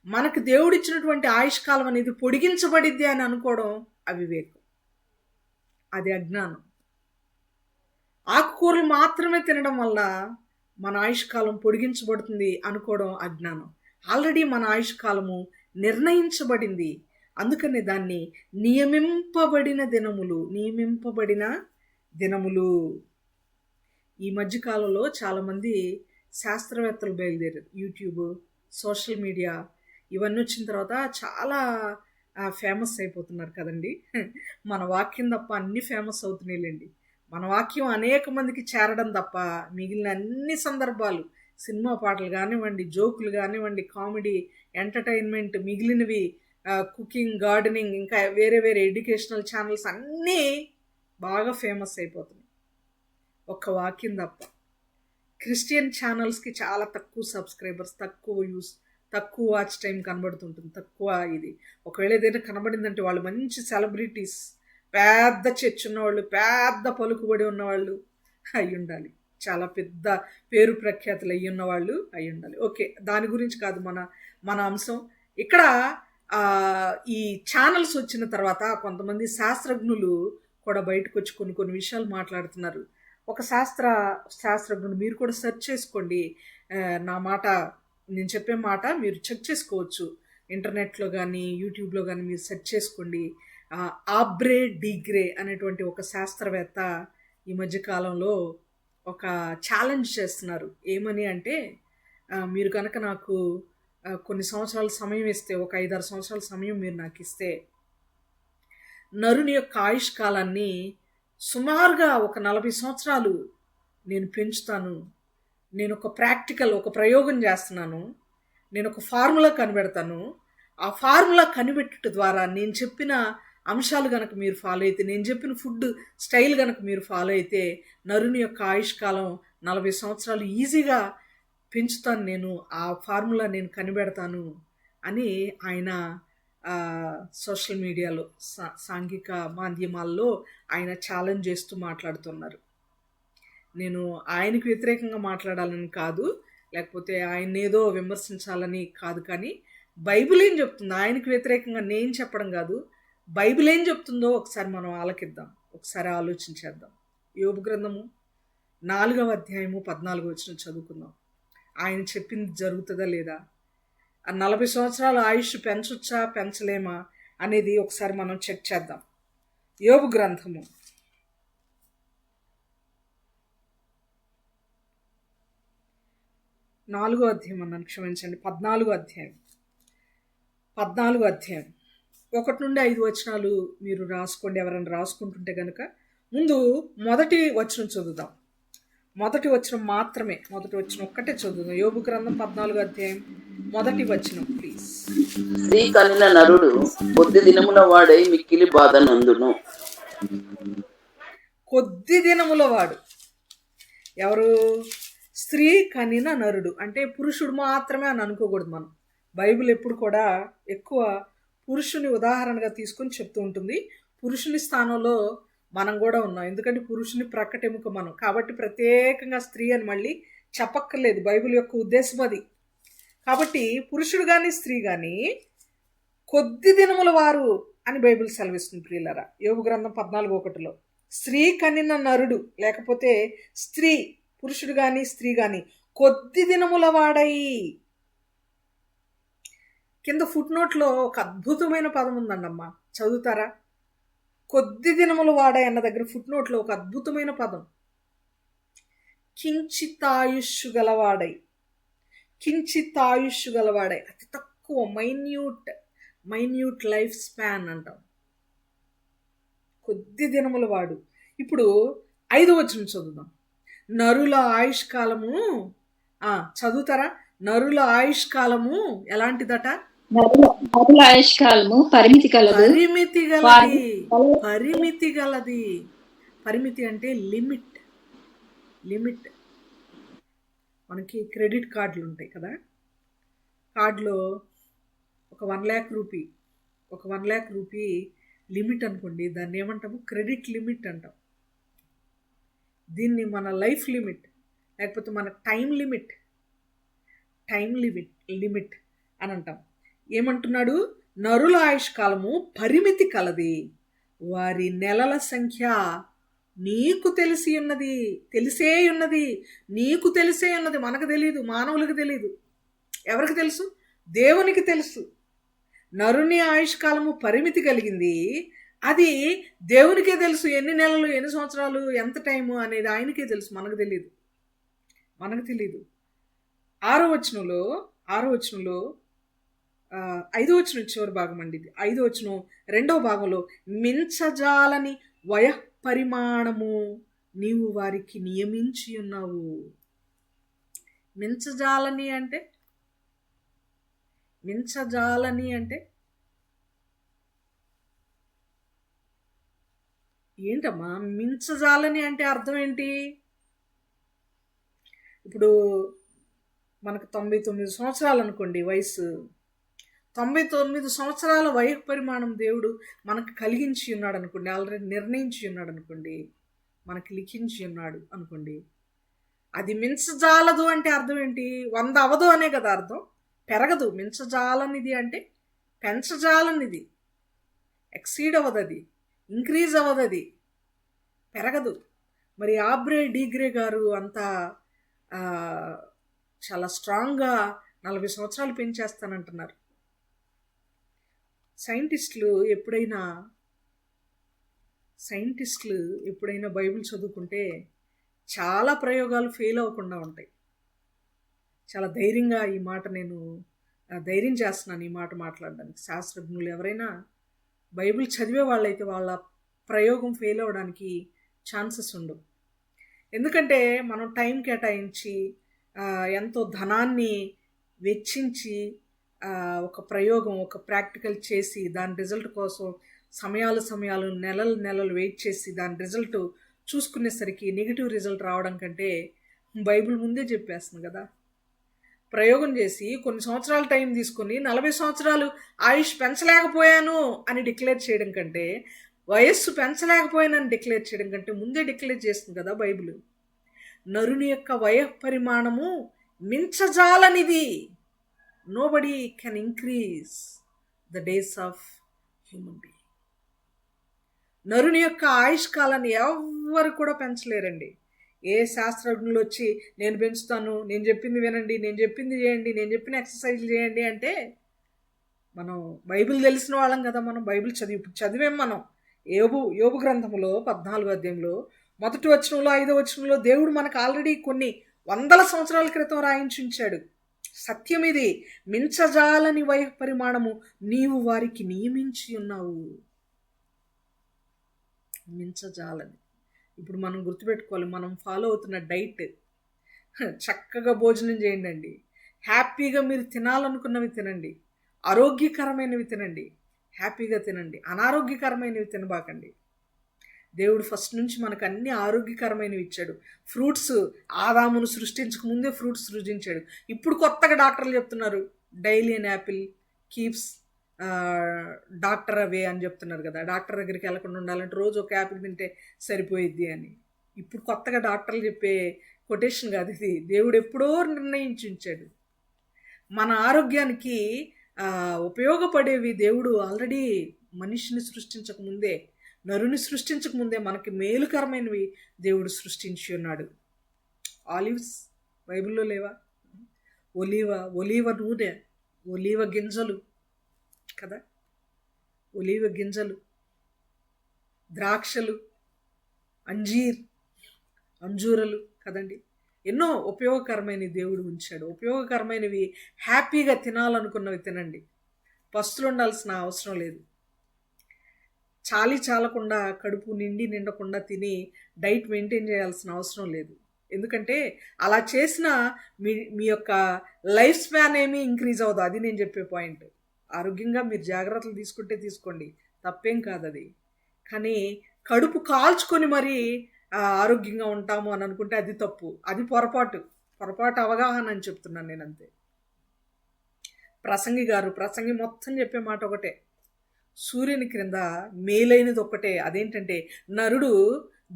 మనకు దేవుడిచ్చినటువంటి ఆయుష్ కాలం అనేది పొడిగించబడిద్ది అని అనుకోవడం అవివేకం, అది అజ్ఞానం. ఆకుకూరలు మాత్రమే తినడం వల్ల మన ఆయుష్ కాలం పొడిగించబడుతుంది అనుకోవడం అజ్ఞానం. ఆల్రెడీ మన ఆయుష్ కాలము నిర్ణయించబడింది. అందుకని దాన్ని నియమింపబడిన దినములు. ఈ మధ్యకాలంలో చాలామంది శాస్త్రవేత్తలు బయలుదేరారు. యూట్యూబ్, సోషల్ మీడియా ఇవన్నీ వచ్చిన తర్వాత చాలా ఫేమస్ అయిపోతున్నారు కదండి. మన వాక్యం తప్ప అన్ని ఫేమస్ అవుతున్నాయిలేండి. మన వాక్యం అనేక మందికి చేరడం తప్ప మిగిలిన అన్ని సందర్భాలు, సినిమా పాటలు కానివ్వండి, జోకులు కానివ్వండి, కామెడీ, ఎంటర్టైన్మెంట్, మిగిలినవి, కుకింగ్, గార్డెనింగ్, ఇంకా వేరే ఎడ్యుకేషనల్ ఛానల్స్ అన్నీ బాగా ఫేమస్ అయిపోతున్నాయి. ఒక్క వాక్యం తప్ప. క్రిస్టియన్ ఛానల్స్కి చాలా తక్కువ సబ్స్క్రైబర్స్, తక్కువ వ్యూస్, తక్కువ వాచ్ టైం కనబడుతుంటుంది, తక్కువ ఇది. ఒకవేళ ఏదైనా కనబడిందంటే వాళ్ళు మంచి సెలబ్రిటీస్, పెద్ద చర్చ్ ఉన్నవాళ్ళు, పెద్ద పలుకుబడి ఉన్నవాళ్ళు అయి ఉండాలి, చాలా పెద్ద పేరు ప్రఖ్యాతులు అయ్యి ఉన్నవాళ్ళు అయి ఉండాలి. ఓకే, దాని గురించి కాదు మన అంశం. ఇక్కడ ఈ ఛానల్స్ వచ్చిన తర్వాత కొంతమంది శాస్త్రజ్ఞులు కూడా బయటకు వచ్చి కొన్ని విషయాలు మాట్లాడుతున్నారు. ఒక శాస్త్రజ్ఞుడు, మీరు కూడా సెర్చ్ చేసుకోండి, నేను చెప్పే మాట మీరు చెక్ చేసుకోవచ్చు. ఇంటర్నెట్లో కానీ యూట్యూబ్లో కానీ మీరు సెర్చ్ చేసుకోండి. ఆబ్రే డిగ్రే అనేటువంటి ఒక శాస్త్రవేత్త ఈ మధ్యకాలంలో ఒక ఛాలెంజ్ చేస్తున్నారు. ఏమని అంటే, మీరు కనుక నాకు కొన్ని సంవత్సరాల సమయం ఇస్తే, ఒక 5-6 సంవత్సరాల సమయం మీరు నాకు ఇస్తే, నరుని యొక్క ఆయుష్ కాలాన్ని సుమారుగా ఒక 40 సంవత్సరాలు నేను పెంచుతాను. నేను ఒక ప్రయోగం చేస్తున్నాను. నేను ఒక ఫార్ములా కనిపెడతాను. ఆ ఫార్ములా కనిపెట్టుట ద్వారా నేను చెప్పిన అంశాలు కనుక మీరు ఫాలో అయితే, నేను చెప్పిన ఫుడ్ స్టైల్ కనుక మీరు ఫాలో అయితే, నరుని యొక్క ఆయుష్ కాలం 40 సంవత్సరాలు ఈజీగా పెంచుతాను. నేను ఆ ఫార్ములా నేను కనిపెడతాను అని ఆయన సోషల్ మీడియాలో, సాంఘిక మాధ్యమాల్లో ఆయన ఛాలెంజ్ చేస్తూ మాట్లాడుతున్నారు. నేను ఆయనకు వ్యతిరేకంగా మాట్లాడాలని కాదు, లేకపోతే ఆయన ఏదో విమర్శించాలని కాదు, కానీ బైబిల్ ఏం చెప్తుందో ఆయనకు వ్యతిరేకంగా నేను చెప్పడం కాదు, బైబిల్ ఏం చెప్తుందో ఒకసారి మనం ఆలకిద్దాం, ఒకసారి ఆలోచించేద్దాం. యోబు గ్రంథము 4వ అధ్యాయము 14వ వచనం చదువుకుందాం. ఆయన చెప్పింది జరుగుతుందా లేదా, 40 సంవత్సరాల ఆయుష్ పెంచొచ్చా పెంచలేమా అనేది ఒకసారి మనం చెక్ చేద్దాం. యోబు గ్రంథము 4వ అధ్యాయం అన్నాను, క్షమించండి, 14వ అధ్యాయం 1 నుండి 5 వచనాలు మీరు రాసుకోండి. ఎవరైనా రాసుకుంటుంటే కనుక ముందు మొదటి వచనం చదువుదాం. మొదటి వచనం మాత్రమే, మొదటి వచనం ఒక్కటే చదువుదాం. యోబు గ్రంథం 14వ అధ్యాయం మొదటి వచనం ప్లీజ్. స్త్రీ కనిన నరుడు కొద్ది దినముల వాడై మిక్కిలి బాధ నందును. కొద్ది దినముల వాడు ఎవరు? స్త్రీ కనిన నరుడు అంటే పురుషుడు మాత్రమే అని అనుకోకూడదు మనం. బైబిల్ ఎప్పుడు కూడా ఎక్కువ పురుషుని ఉదాహరణగా తీసుకొని చెప్తూ ఉంటుంది. పురుషుని స్థానంలో మనం కూడా ఉన్నాం, ఎందుకంటే పురుషుని ప్రక్కటెముక మనం కాబట్టి ప్రత్యేకంగా స్త్రీ అని మళ్ళీ చెప్పక్కర్లేదు. బైబిల్ యొక్క ఉద్దేశం అది. కాబట్టి పురుషుడు కానీ స్త్రీ కానీ కొద్ది దినముల వారు అని బైబిల్ సెలవిస్తుంది ప్రియులారా. యోబు గ్రంథం 14:1 స్త్రీ కనిన నరుడు లేకపోతే స్త్రీ, పురుషుడు కానీ స్త్రీ కానీ కొద్ది దినముల వాడై. కింద ఫుట్ నోట్లో ఒక అద్భుతమైన పదం ఉందండమ్మా, చదువుతారా? కొద్ది దినములు వాడాయి అన్న దగ్గర ఫుట్ నోట్లో ఒక అద్భుతమైన పదం, కించితాయుష్షు గలవాడై. కించితాయుష్షు గలవాడై, అతి తక్కువ, మైన్యూట్ లైఫ్ స్పాన్ అంటాం. కొద్ది దినముల వాడు. ఇప్పుడు 5వ వచనం చదువుదాం. నరుల ఆయుష్కాలము, చదువుతారా? నరుల ఆయుష్కాలము ఎలాంటిదట? నరుల ఆయుష్కాలము పరిమితి కలదు. పరిమితి గలది. పరిమితి అంటే లిమిట్. మనకి క్రెడిట్ కార్డులు ఉంటాయి కదా, కార్డులో ఒక 1 lakh రూపీ లిమిట్ అనుకోండి, దాన్ని ఏమంటాము? క్రెడిట్ లిమిట్ అంటాం. దీన్ని మన లైఫ్ లిమిట్ లేకపోతే మన టైం లిమిట్ అని అంటాం. ఏమంటున్నాడు? నరుల ఆయుష్కాలము పరిమితి కలది, వారి నెలల సంఖ్య నీకు తెలిసే ఉన్నది. నీకు తెలిసే ఉన్నది, మనకు తెలియదు, మానవులకు తెలియదు. ఎవరికి తెలుసు? దేవునికి తెలుసు. నరుని ఆయుష్కాలము పరిమితి కలిగింది, అది దేవునికే తెలుసు. ఎన్ని నెలలు, ఎన్ని సంవత్సరాలు, ఎంత టైము అనేది ఆయనకే తెలుసు, మనకు తెలియదు. 6వ వచనంలో 5వ వచనం చివరి భాగం అండి ఇది. 5వ వచనం 2వ భాగంలో మించజాలని వయః పరిమాణము నీవు వారికి నియమించి ఉన్నావు. మించజాలని అంటే ఏంటమ్మా? మించజాలని అంటే అర్థం ఏంటి? ఇప్పుడు మనకు 99 సంవత్సరాలు అనుకోండి వయసు. 99 సంవత్సరాల వయః పరిమాణం దేవుడు మనకు కలిగించి ఉన్నాడు అనుకోండి, ఆల్రెడీ నిర్ణయించి ఉన్నాడు అనుకోండి, మనకి లిఖించి ఉన్నాడు అనుకోండి. అది మించజాలదు అంటే అర్థం ఏంటి? 100 అవదు అనే కదా అర్థం. పెరగదు. మించజాలనిది అంటే పెంచజాలనిది, ఎక్సీడ్ అవ్వదు, అది ఇంక్రీజ్ అవ్వదు, అది పెరగదు. మరి ఆబ్రే డీగ్రే గారు అంతా చాలా స్ట్రాంగ్గా 40 సంవత్సరాలు పెంచేస్తానంటున్నారు. సైంటిస్టులు ఎప్పుడైనా బైబిల్ చదువుకుంటే చాలా ప్రయోగాలు ఫెయిల్ అవ్వకుండా ఉంటాయి. చాలా ధైర్యంగా ఈ మాట నేను ధైర్యం చేస్తున్నాను ఈ మాట మాట్లాడడానికి. శాస్త్రజ్ఞులు ఎవరైనా బైబిల్ చదివే వాళ్ళైతే వాళ్ళ ప్రయోగం ఫెయిల్ అవ్వడానికి ఛాన్సెస్ ఉండవు. ఎందుకంటే మనం టైం కేటాయించి ఎంతో ధనాన్ని వెచ్చించి ఒక ప్రయోగం, ఒక ప్రాక్టికల్ చేసి దాని రిజల్ట్ కోసం సమయాలు నెలలు వెయిట్ చేసి దాని రిజల్ట్ చూసుకునేసరికి నెగిటివ్ రిజల్ట్ రావడం కంటే బైబిల్ ముందే చెప్పేస్తుంది కదా. ప్రయోగం చేసి కొన్ని సంవత్సరాల టైం తీసుకొని 40 సంవత్సరాలు ఆయుష్ పెంచలేకపోయాను అని డిక్లేర్ చేయడం కంటే, వయస్సు పెంచలేకపోయానని డిక్లేర్ చేయడం కంటే ముందే డిక్లేర్ చేస్తుంది కదా బైబిల్. నరుని యొక్క వయః పరిమాణము మించజాలనిది. Nobody can increase the days of human being. నరుని యొక్క ఆయుష్కాలాన్ని ఎవ్వరు కూడా పెంచలేరండి. ఏ శాస్త్రజ్ఞులు వచ్చి నేను పెంచుతాను, నేను చెప్పింది వినండి, నేను చెప్పింది చేయండి, నేను చెప్పిన ఎక్సర్సైజ్ చేయండి అంటే, మనం బైబిల్ తెలిసిన వాళ్ళం కదా, మనం బైబిల్ చదివాం. మనం యోబు గ్రంథంలో 14వ అధ్యాయంలో 1వ వచనంలో 5వ వచనంలో దేవుడు మనకు ఆల్రెడీ కొన్ని 100 సంవత్సరాల క్రితం రాయించి ఉంచాడు. సత్యం ఇది. మించజాలని వయః పరిమాణము నీవు వారికి నియమించి ఉన్నావు. మించజాలని. ఇప్పుడు మనం గుర్తుపెట్టుకోవాలి, మనం ఫాలో అవుతున్న డైట్. చక్కగా భోజనం చేయండి అండి. హ్యాపీగా మీరు తినాలనుకున్నవి తినండి. ఆరోగ్యకరమైనవి తినండి. హ్యాపీగా తినండి. అనారోగ్యకరమైనవి తినబాకండి. దేవుడు ఫస్ట్ నుంచి మనకు అన్ని ఆరోగ్యకరమైనవి ఇచ్చాడు. ఫ్రూట్స్ ఆదామును సృష్టించక ముందే ఫ్రూట్స్ సృజించాడు. ఇప్పుడు కొత్తగా డాక్టర్లు చెప్తున్నారు daily an apple keeps doctor away అని చెప్తున్నారు కదా. డాక్టర్ దగ్గరికి వెళ్ళకుండా ఉండాలంటే రోజు ఒక యాపిల్ తింటే సరిపోయిద్ది అని. ఇప్పుడు కొత్తగా డాక్టర్లు చెప్పే కొటేషన్ కాదు ఇది. దేవుడు ఎప్పుడో నిర్ణయించి ఉంచాడు. మన ఆరోగ్యానికి ఉపయోగపడేవి దేవుడు ఆల్రెడీ మనిషిని సృష్టించక ముందే, నరుని సృష్టించక ముందే మనకి మేలుకరమైనవి దేవుడు సృష్టించి ఉన్నాడు. ఆలివ్స్ బైబిల్లో లేవా? ఒలీవ నూనె, ఒలీవ గింజలు కదా, ఒలీవ గింజలు, ద్రాక్షలు, అంజూరలు కదండి. ఎన్నో ఉపయోగకరమైనవి దేవుడు ఉంచాడు. ఉపయోగకరమైనవి హ్యాపీగా తినాలనుకున్నవి తినండి. పస్తులు ఉండాల్సిన అవసరం లేదు. చాలకుండా కడుపు నిండకుండా తిని డైట్ మెయింటైన్ చేయాల్సిన అవసరం లేదు. ఎందుకంటే అలా చేసిన మీ యొక్క లైఫ్ స్పాన్ ఏమీ ఇంక్రీజ్ అవ్వదు. అది నేను చెప్పే పాయింట్. ఆరోగ్యంగా మీరు జాగ్రత్తలు తీసుకుంటే తీసుకోండి, తప్పేం కాదు అది. కానీ కడుపు కాల్చుకొని మరీ ఆరోగ్యంగా ఉంటాము అని అనుకుంటే అది తప్పు. అది పొరపాటు అవగాహన అని చెప్తున్నాను నేను, అంతే. ప్రసంగి మొత్తం చెప్పే మాట ఒకటే, సూర్యుని క్రింద మేలైనది ఒక్కటే. అదేంటంటే నరుడు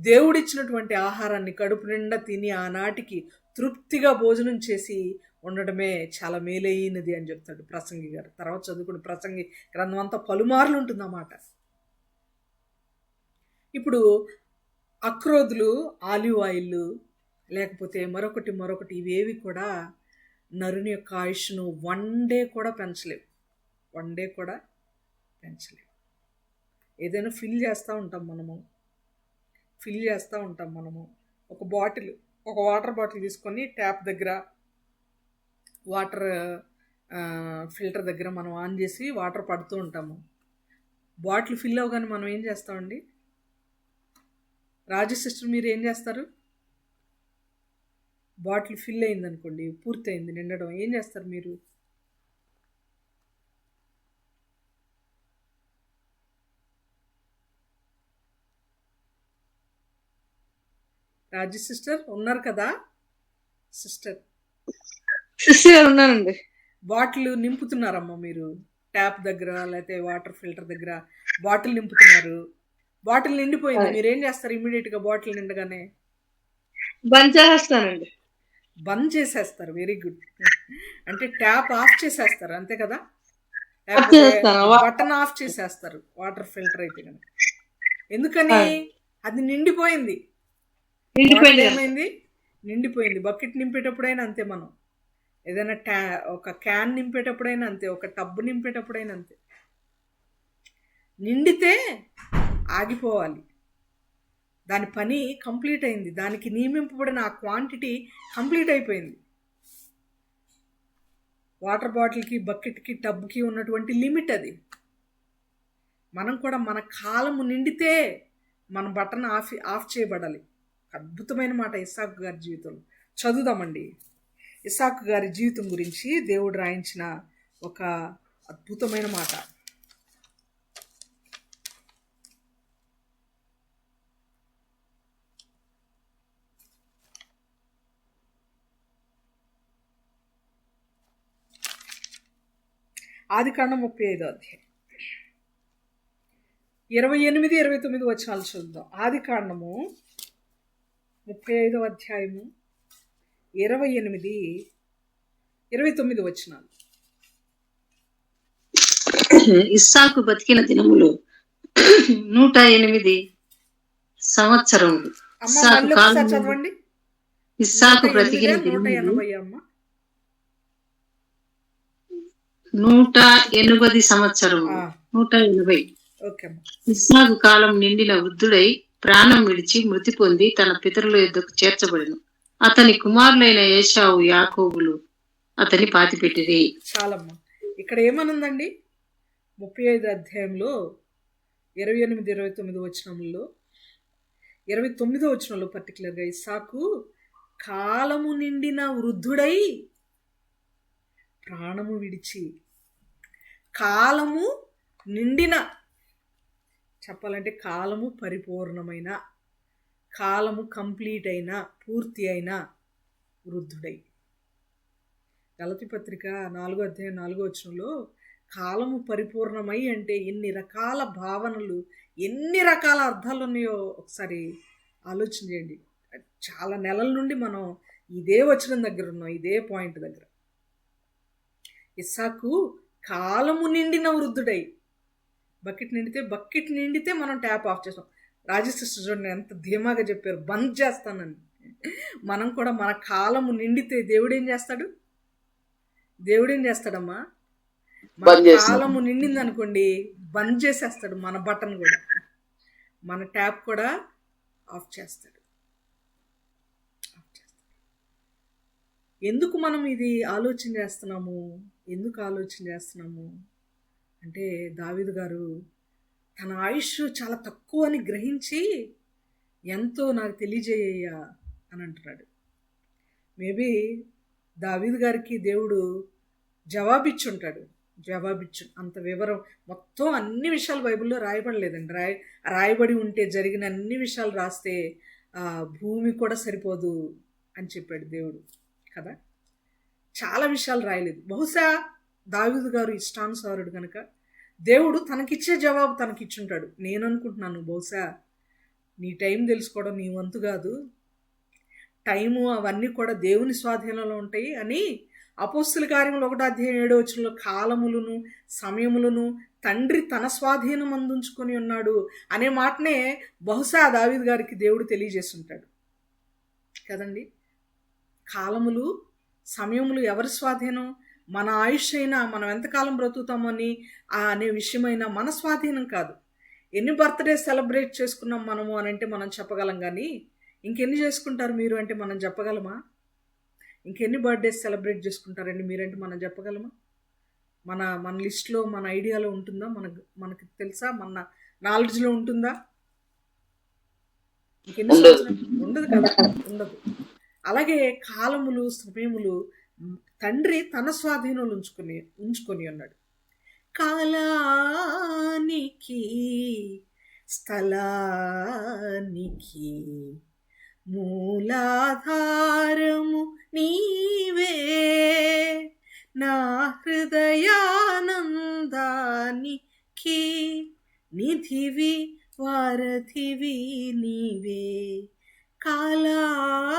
దేవుడిచ్చినటువంటి ఆహారాన్ని కడుపు నిండా తిని ఆనాటికి తృప్తిగా భోజనం చేసి ఉండడమే చాలా మేలైనది అని చెప్తాడు ప్రసంగి గారు. తర్వాత చదువుకుని ప్రసంగి గ్రంథం అంతా పలుమార్లు ఉంటుంది అన్నమాట. ఇప్పుడు అక్రోదులు, ఆలివ్ ఆయిల్, లేకపోతే మరొకటి ఇవేవి కూడా నరుని యొక్క ఆయుష్ను వన్ డే కూడా పెంచలేవు. ఏదైనా ఫిల్ చేస్తూ ఉంటాం మనము. ఒక వాటర్ బాటిల్ తీసుకొని ట్యాప్ దగ్గర, వాటర్ ఫిల్టర్ దగ్గర మనం ఆన్ చేసి వాటర్ పడుతూ ఉంటాము. బాటిల్ ఫిల్ అవగానే మనం ఏం చేస్తామండి? రాజు సిస్టర్ మీరు ఏం చేస్తారు? బాటిల్ ఫిల్ అయింది అనుకోండి, పూర్తయింది నిండడం, ఏం చేస్తారు మీరు? రాజు సిస్టర్ ఉన్నారు కదా? సిస్టర్ ఉన్నానండి. బాటిల్ నింపుతున్నారమ్మా మీరు. ట్యాప్ దగ్గర లేకపోతే వాటర్ ఫిల్టర్ దగ్గర బాటిల్ నింపుతున్నారు. బాటిల్ నిండిపోయింది, మీరేం చేస్తారు? ఇమీడియట్గా బాటిల్ నిండగానే బంద్ చేసేస్తారు. Very good. అంటే ట్యాప్ ఆఫ్ చేసేస్తారు, అంతే కదా? బటన్ ఆఫ్ చేసేస్తారు వాటర్ ఫిల్టర్ అయితే కనుక. ఎందుకని? అది నిండిపోయింది. ఏమైంది? నిండిపోయింది. బకెట్ నింపేటప్పుడైనా అంతే, మనం ఏదైనా ఒక క్యాన్ నింపేటప్పుడైనా అంతే, ఒక టబ్ నింపేటప్పుడైనా అంతే. నిండితే ఆగిపోవాలి. దాని పని కంప్లీట్ అయింది. దానికి నియమింపబడిన ఆ క్వాంటిటీ కంప్లీట్ అయిపోయింది. వాటర్ బాటిల్కి, బకెట్కి, టబ్కి ఉన్నటువంటి లిమిట్ అది. మనం కూడా మన కాలము నిండితే మన బటన్ ఆఫ్ చేయబడాలి. అద్భుతమైన మాట ఇస్సాకు గారి జీవితంలో. చదువుదామండి. ఇస్సాకు గారి జీవితం గురించి దేవుడు రాయించిన ఒక అద్భుతమైన మాట. ఆదికాండం 35వ అధ్యాయం 28, 29 వచనాలు చూద్దాం. ఆదికాండము 35వ అధ్యాయము 28, 29 వచనాలు. ఇస్సాకు బతికిన దినములు 108 సంవత్సరములు. చదవండి. ఇస్సాకు బ్రతికిన 180 సంవత్సరములు. 180. ఇస్సాకు కాలం నిండిన వృద్ధుడై ప్రాణం విడిచి మృతి పొంది తన పితరుల యొద్దకు చేర్చబడిను. అతని కుమారులైన ఏశావు, యాకోబులు అతని పాతిపెట్టిరి. చాలమ్మా. ఇక్కడ ఏమనుందండి? 35 అధ్యాయంలో 28, 29 వచనంలో 29వ వచనంలో పర్టికులర్గా ఇస్సాకు కాలము నిండిన వృద్ధుడై ప్రాణము విడిచి, కాలము నిండిన, చెప్పాలంటే కాలము పరిపూర్ణమైన, కాలము కంప్లీట్ అయిన, పూర్తి అయిన వృద్ధుడై. గలతీ పత్రిక 4వ అధ్యాయం 4వ వచనంలో కాలము పరిపూర్ణమై అంటే ఎన్ని రకాల భావనలు, ఎన్ని రకాల అర్థాలు ఉన్నాయో ఒకసారి ఆలోచన చేయండి. చాలా నెలల నుండి మనం ఇదే వచనం దగ్గర ఉన్నాం, ఇదే పాయింట్ దగ్గర. ఇస్సాకు కాలము నిండిన వృద్ధుడై, బకెట్ నిండితే మనం ట్యాప్ ఆఫ్ చేస్తాం. రాజసిస్టర్ చూడండి ఎంత ధీమాగా చెప్పారు, బంద్ చేస్తానని. మనం కూడా మన కాలము నిండితే దేవుడు ఏం చేస్తాడమ్మా? మన కాలము నిండింది అనుకోండి, బంద్ చేసేస్తాడు మన బటన్ కూడా, మన ట్యాప్ కూడా ఆఫ్ చేస్తాడు. ఎందుకు మనం ఇది ఆలోచన చేస్తున్నాము అంటే దావీదు గారు తన ఆయుష్ చాలా తక్కువ అని గ్రహించి ఎంతో నాకు తెలియజేయ్యా అని అంటున్నాడు. మేబీ దావీదు గారికి దేవుడు జవాబిచ్చుంటాడు. అంత వివరం మొత్తం అన్ని విషయాలు బైబిల్లో రాయబడలేదండి. రాయబడి ఉంటే జరిగిన అన్ని విషయాలు రాస్తే భూమి కూడా సరిపోదు అని చెప్పాడు దేవుడు కదా. చాలా విషయాలు రాయలేదు. బహుశా దావీదు గారు ఇష్టానుసారుడు కనుక దేవుడు తనకిచ్చే జవాబు తనకిచ్చుంటాడు. నేను అనుకుంటున్నాను బహుశా నీ టైం తెలుసుకోవడం నీ వంతు కాదు, టైము అవన్నీ కూడా దేవుని స్వాధీనంలో ఉంటాయి అని అపోస్తుల కార్యములు 1వ అధ్యాయం 7వ వచనంలో కాలములను సమయములను తండ్రి తన స్వాధీనం అందించుకొని ఉన్నాడు అనే మాటనే బహుశా దావీదు గారికి దేవుడు తెలియజేస్తుంటాడు కదండి. కాలములు సమయములు ఎవరి స్వాధీనం? మన ఆయుష్ అయినా, మనం ఎంతకాలం బ్రతుకుతామని అనే విషయమైనా మన స్వాధీనం కాదు. ఎన్ని బర్త్డే సెలబ్రేట్ చేసుకున్నాం మనము అని అంటే మనం చెప్పగలం, కానీ ఇంకెన్ని చేసుకుంటారు మీరు అంటే మనం చెప్పగలమా? ఇంకెన్ని బర్త్డేస్ సెలబ్రేట్ చేసుకుంటారండి మీరంటే మనం చెప్పగలమా? మన లిస్ట్లో, మన ఐడియాలో ఉంటుందా? మనకు తెలుసా? మన నాలెడ్జ్లో ఉంటుందా? ఇంకెన్ని ఉండదు కదా, ఉండదు. అలాగే కాలములు సమయములు తండ్రి తన స్వాధీనంలో ఉంచుకొని ఉన్నాడు. కాలానికి స్థలానికి మూలాధారము నీవే, నా హృదయానందానికి నిధివి వారధివి నీవే. కాలానికి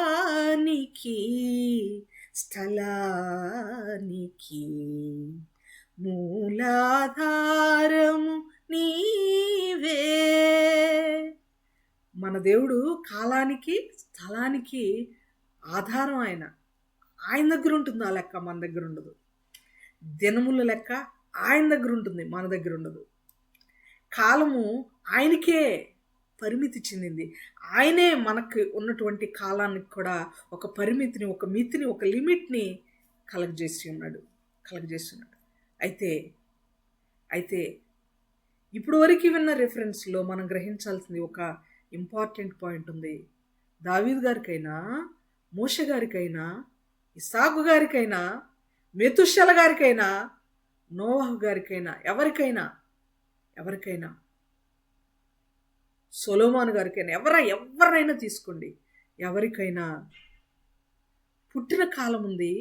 స్థలానికి మూలాధారము నీవే. మన దేవుడు కాలానికి స్థలానికి ఆధారం. ఆయన దగ్గర ఉంటుంది ఆ లెక్క, మన దగ్గర ఉండదు. దినముల లెక్క ఆయన దగ్గర ఉంటుంది, మన దగ్గర ఉండదు. కాలము ఆయనకే పరిమితి చెందింది. ఆయనే మనకు ఉన్నటువంటి కాలానికి కూడా ఒక పరిమితిని, ఒక మితిని, ఒక లిమిట్ని కలగజేసి ఉన్నాడు. అయితే ఇప్పుడు వరకు విన్న రెఫరెన్స్లో మనం గ్రహించాల్సింది ఒక ఇంపార్టెంట్ పాయింట్ ఉంది. దావీదు గారికైనా, మోషే గారికైనా, ఇస్సాకు గారికైనా, మెతుషెల గారికైనా, నోవహు గారికైనా, ఎవరికైనా సొలొమోను గారికైనా, ఎవరైనా తీసుకోండి, ఎవరికైనా పుట్టిన కాలం ఉంది,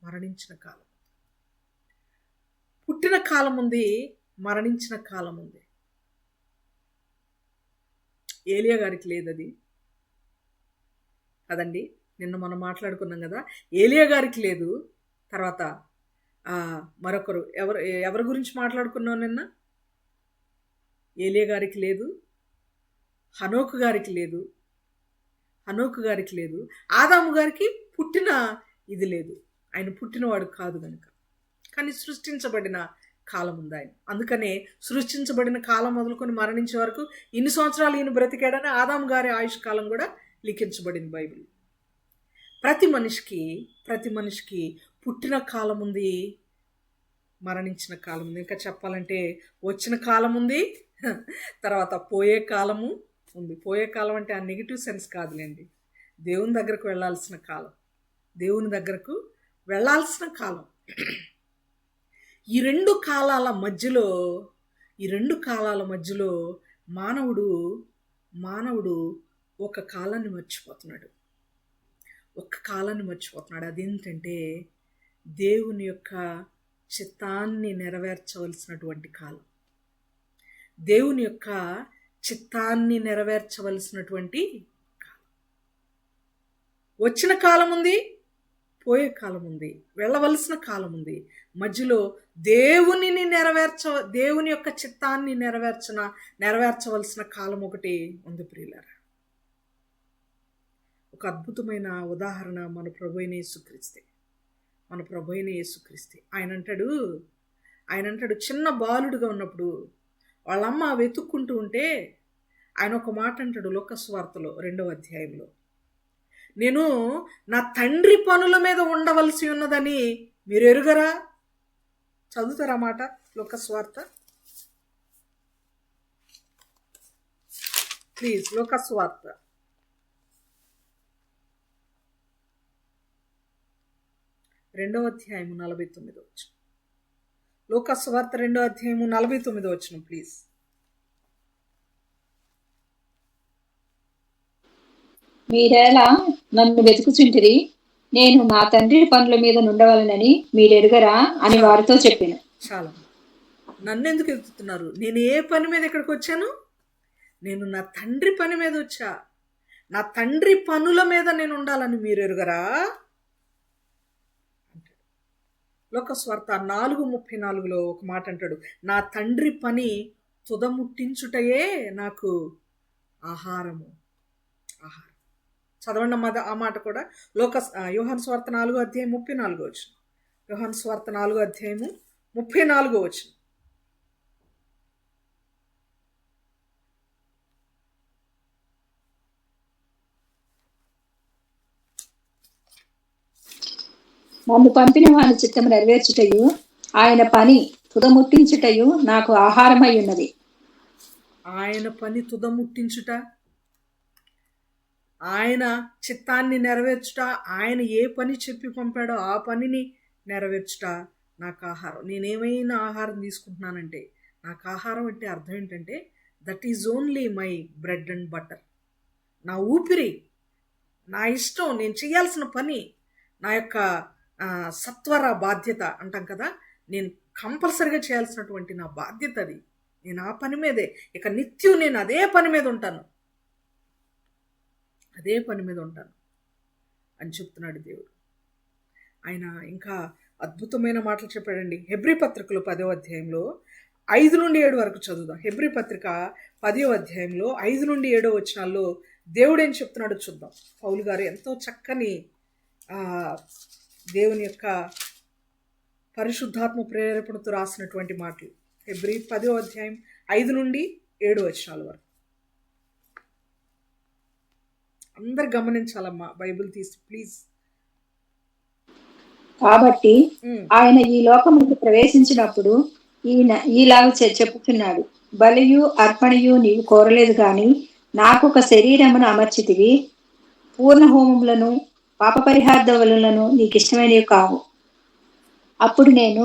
మరణించిన కాలం. పుట్టిన కాలం ఉంది, మరణించిన కాలం ఉంది. ఏలియా గారికి లేదు అది కదండి. నిన్న మనం మాట్లాడుకున్నాం కదా, ఏలియా గారికి లేదు. తర్వాత మరొకరు ఎవరి గురించి మాట్లాడుకున్నాం నిన్న? ఏలియా గారికి లేదు, హనోకు గారికి లేదు, ఆదాము గారికి పుట్టిన ఇది లేదు, ఆయన పుట్టినవాడు కాదు కనుక. కానీ సృష్టించబడిన కాలం ఉంది ఆయన. అందుకనే సృష్టించబడిన కాలం మొదలుకొని మరణించే వరకు ఇన్ని సంవత్సరాలు ఈయన బ్రతికాడని ఆదాము గారి ఆయుష్ కాలం కూడా లిఖించబడింది బైబిల్. ప్రతి మనిషికి పుట్టిన కాలం ఉంది, మరణించిన కాలం ఉంది. ఇంకా చెప్పాలంటే వచ్చిన కాలం ఉంది, తర్వాత పోయే కాలము ఉంది. పోయే కాలం అంటే ఆ నెగిటివ్ సెన్స్ కాదులేండి, దేవుని దగ్గరకు వెళ్ళాల్సిన కాలం, దేవుని దగ్గరకు వెళ్ళాల్సిన కాలం. ఈ రెండు కాలాల మధ్యలో మానవుడు ఒక కాలాన్ని మర్చిపోతున్నాడు. అదేంటంటే దేవుని యొక్క చిత్తాన్ని నెరవేర్చవలసినటువంటి కాలం. వచ్చిన కాలం ఉంది, పోయే కాలం ఉంది, వెళ్ళవలసిన కాలం ఉంది. మధ్యలో దేవుని యొక్క చిత్తాన్ని నెరవేర్చవలసిన కాలం ఒకటి ఉంది ప్రియులారా. ఒక అద్భుతమైన ఉదాహరణ మన ప్రభు అయిన యేసుక్రీస్తే. ఆయన అంటాడు చిన్న బాలుడుగా ఉన్నప్పుడు వాళ్ళమ్మ వెతుక్కుంటూ ఉంటే ఆయన ఒక మాట అంటాడు లూకాసు వార్తలో 2వ అధ్యాయంలో, నేను నా తండ్రి పనుల మీద ఉండవలసి ఉన్నదని మీరు ఎరుగరా? చదువుతారా మాట? లూకాసు వార్త ప్లీజ్. లూకాసు వార్త 2వ అధ్యాయము 49వ వచనం. లూకాసు వార్త 2వ అధ్యాయము 49వ వచనం ప్లీజ్. మీరేలా నన్ను వెతుకుచుంటిరి, నేను నా తండ్రి పనుల మీద నుండవలనని మీరెరుగరా అని వారితో చెప్పాను. చాలా. నన్ను ఎందుకు ఎదుగుతున్నారు? నేను ఏ పని మీద ఇక్కడికి వచ్చాను? నేను నా తండ్రి పని మీద వచ్చా. నా తండ్రి పనుల మీద నేను ఉండాలని మీరు ఎరుగరా? లూకాసు వార్త 4:34లో ఒక మాట అంటాడు, నా తండ్రి పని తుదముట్టించుటయే నాకు ఆహారము. చదవండి ఆ మాట కూడా. యోహాను సువార్త 4వ అధ్యాయం 34వ వచనం. యోహాను సువార్త 4వ అధ్యాయము 34వ వచనం. నన్ను పంపిన వాని చిత్తము నెరవేర్చుటయు ఆయన పని తుదముట్టించుటయు నాకు ఆహారమై ఉన్నది. ఆయన పని తుదముట్టించుట, ఆయన చిత్తాన్ని నెరవేర్చుట, ఆయన ఏ పని చెప్పి పంపాడో ఆ పనిని నెరవేర్చుట నాకు ఆహారం. నేనేమైనా ఆహారం తీసుకుంటున్నానంటే, నాకు ఆహారం అంటే అర్థం ఏంటంటే that is only my bread and butter. నా ఊపిరి, నా ఇష్టం, నేను చేయాల్సిన పని, నా యొక్క సత్వర బాధ్యత అంటాం కదా, నేను కంపల్సరిగా చేయాల్సినటువంటి నా బాధ్యత అది. నేను ఆ పని మీదే ఇక నిత్యం నేను అదే పని మీద ఉంటాను అని చెప్తున్నాడు దేవుడు. ఆయన ఇంకా అద్భుతమైన మాటలు చెప్పాడండి. హెబ్రీ పత్రికలో 10వ అధ్యాయంలో 5 నుండి 7 వరకు చదువుదాం. హెబ్రీ పత్రిక 10వ అధ్యాయంలో 5 నుండి 7 వచనాల్లో దేవుడు ఏం చెప్తున్నాడో చూద్దాం. పౌలు గారు ఎంతో చక్కని దేవుని యొక్క పరిశుద్ధాత్మ ప్రేరేపణతో రాసినటువంటి మాటలు. హెబ్రీ 10వ అధ్యాయం 5 నుండి 7 వచనాల వరకు. అందరు గమనించాలమ్మా, బైబిల్ తీసి ప్లీజ్. కాబట్టి ఆయన ఈ లోకములకు ప్రవేశించినప్పుడు ఈలాగా చెప్పుచున్నాడు, బలియు అర్పణయు నీవు కోరలేదు గాని నాకు ఒక శరీరమును అమర్చితివి, పూర్ణ హోమములను పాప పరిహార్థములను నీకు ఇష్టమైనవి కావు. అప్పుడు నేను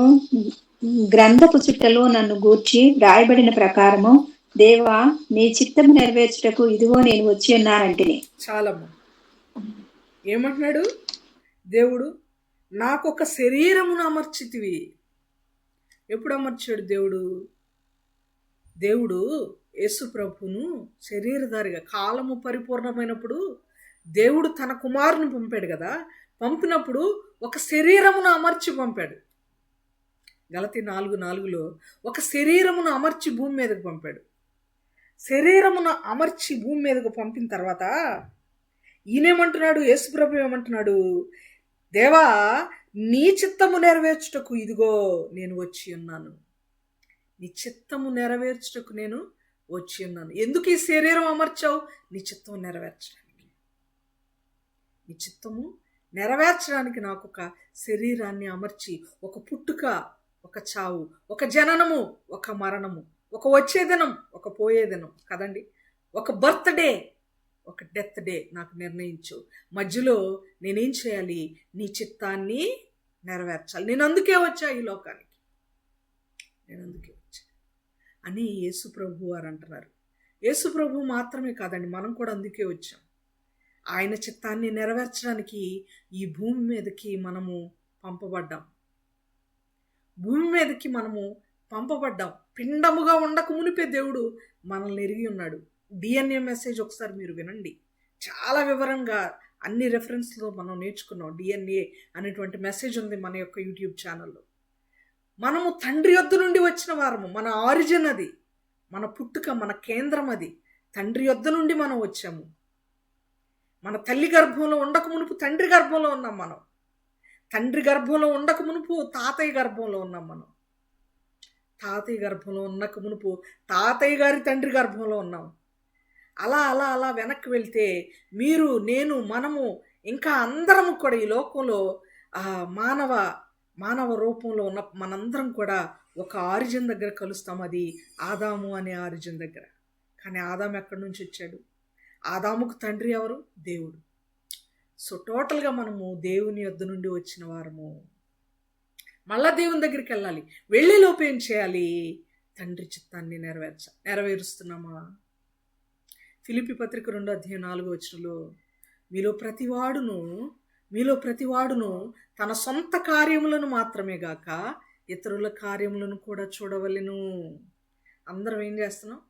గ్రంథపు చుట్టలో నన్ను గూర్చి వ్రాయబడిన ప్రకారము దేవా నీ చిత్తము నెరవేర్చుటకు ఇదిగో నేను వచ్చి ఉన్నానంటిని. చాలమ్మా. ఏమంటున్నాడు దేవుడు? నాకొక శరీరమును అమర్చితివి. ఎప్పుడు అమర్చాడు దేవుడు యేసు ప్రభును శరీరధారిగా, కాలము పరిపూర్ణమైనప్పుడు దేవుడు తన కుమారుని పంపాడు కదా. పంపినప్పుడు ఒక శరీరమును అమర్చి పంపాడు. గలతీ 4:4లో ఒక శరీరమును అమర్చి భూమి మీదకు పంపాడు. శరీరమును అమర్చి భూమి మీదకు పంపిన తర్వాత ఈయనేమంటున్నాడు? యేసు ప్రభు ఏమంటున్నాడు? దేవా నీ చిత్తము నెరవేర్చుటకు ఇదిగో నేను వచ్చి ఉన్నాను. నీ చిత్తము నెరవేర్చుటకు నేను వచ్చి ఉన్నాను. ఎందుకు ఈ శరీరం అమర్చావు? నీ చిత్తము నెరవేర్చడానికి. నీ చిత్తము నెరవేర్చడానికి నాకు ఒక శరీరాన్ని అమర్చి, ఒక పుట్టుక, ఒక చావు, ఒక జననము, ఒక మరణము, ఒక వచ్చే దినం, ఒక పోయే దినం కదండి. ఒక బర్త్డే, ఒక డెత్ డే నాకు నిర్ణయించు. మధ్యలో నేనేం చేయాలి? నీ చిత్తాన్ని నెరవేర్చాలి. నేను అందుకే వచ్చా ఈ లోకానికి, నేను అందుకే వచ్చా అని యేసు ప్రభు వారు అంటున్నారు. యేసు ప్రభు మాత్రమే కాదండి, మనం కూడా అందుకే వచ్చాం. ఆయన చిత్తాన్ని నెరవేర్చడానికి ఈ భూమి మీదకి మనము పంపబడ్డాం. భూమి మీదకి మనము పంపబడ్డాం. పిండముగా ఉండక మునిపే దేవుడు మనల్ని ఎరిగి ఉన్నాడు. DNA మెసేజ్ ఒకసారి మీరు వినండి, చాలా వివరంగా అన్ని రెఫరెన్స్లో మనం నేర్చుకున్నాం. DNA అనేటువంటి మెసేజ్ ఉంది మన యొక్క యూట్యూబ్ ఛానల్లో. మనము తండ్రి యొద్ద నుండి వచ్చిన వారము, మన ఆరిజిన్ అది, మన పుట్టుక, మన కేంద్రం అది. తండ్రి యొద్ద నుండి మనం వచ్చాము. మన తల్లి గర్భంలో ఉండక మునుపు తండ్రి గర్భంలో ఉన్నాం మనం. తండ్రి గర్భంలో ఉండక మునుపు తాతయ్య గర్భంలో ఉన్నాం మనం. తాతయ్య గర్భంలో ఉండక మునుపు తాతయ్య గారి తండ్రి గర్భంలో ఉన్నాం. అలా అలా అలా వెనక్కి వెళ్తే మీరు, నేను, మనము, ఇంకా అందరము కూడా ఈ లోకంలో మానవ రూపంలో ఉన్న మనందరం కూడా ఒక ఆరిజిన్ దగ్గర కలుస్తాం. అది ఆదాము అనే ఆరిజిన్ దగ్గర. కానీ ఆదాము ఎక్కడి నుంచి వచ్చాడు? ఆదాముకు తండ్రి ఎవరు? దేవుడు. సో టోటల్గా మనము దేవుని యొద్ద నుండి వచ్చిన వారము. మళ్ళా దేవుని దగ్గరికి వెళ్ళాలి. వెళ్ళేలోపు ఏం చేయాలి? తండ్రి చిత్తాన్ని నెరవేరుస్తున్నామా? ఫిలిప్పీ పత్రిక 2:4 మీలో ప్రతివాడును తన సొంత కార్యములను మాత్రమే గాక ఇతరుల కార్యములను కూడా చూడవలెను. అందరం ఏం చేస్తున్నాం?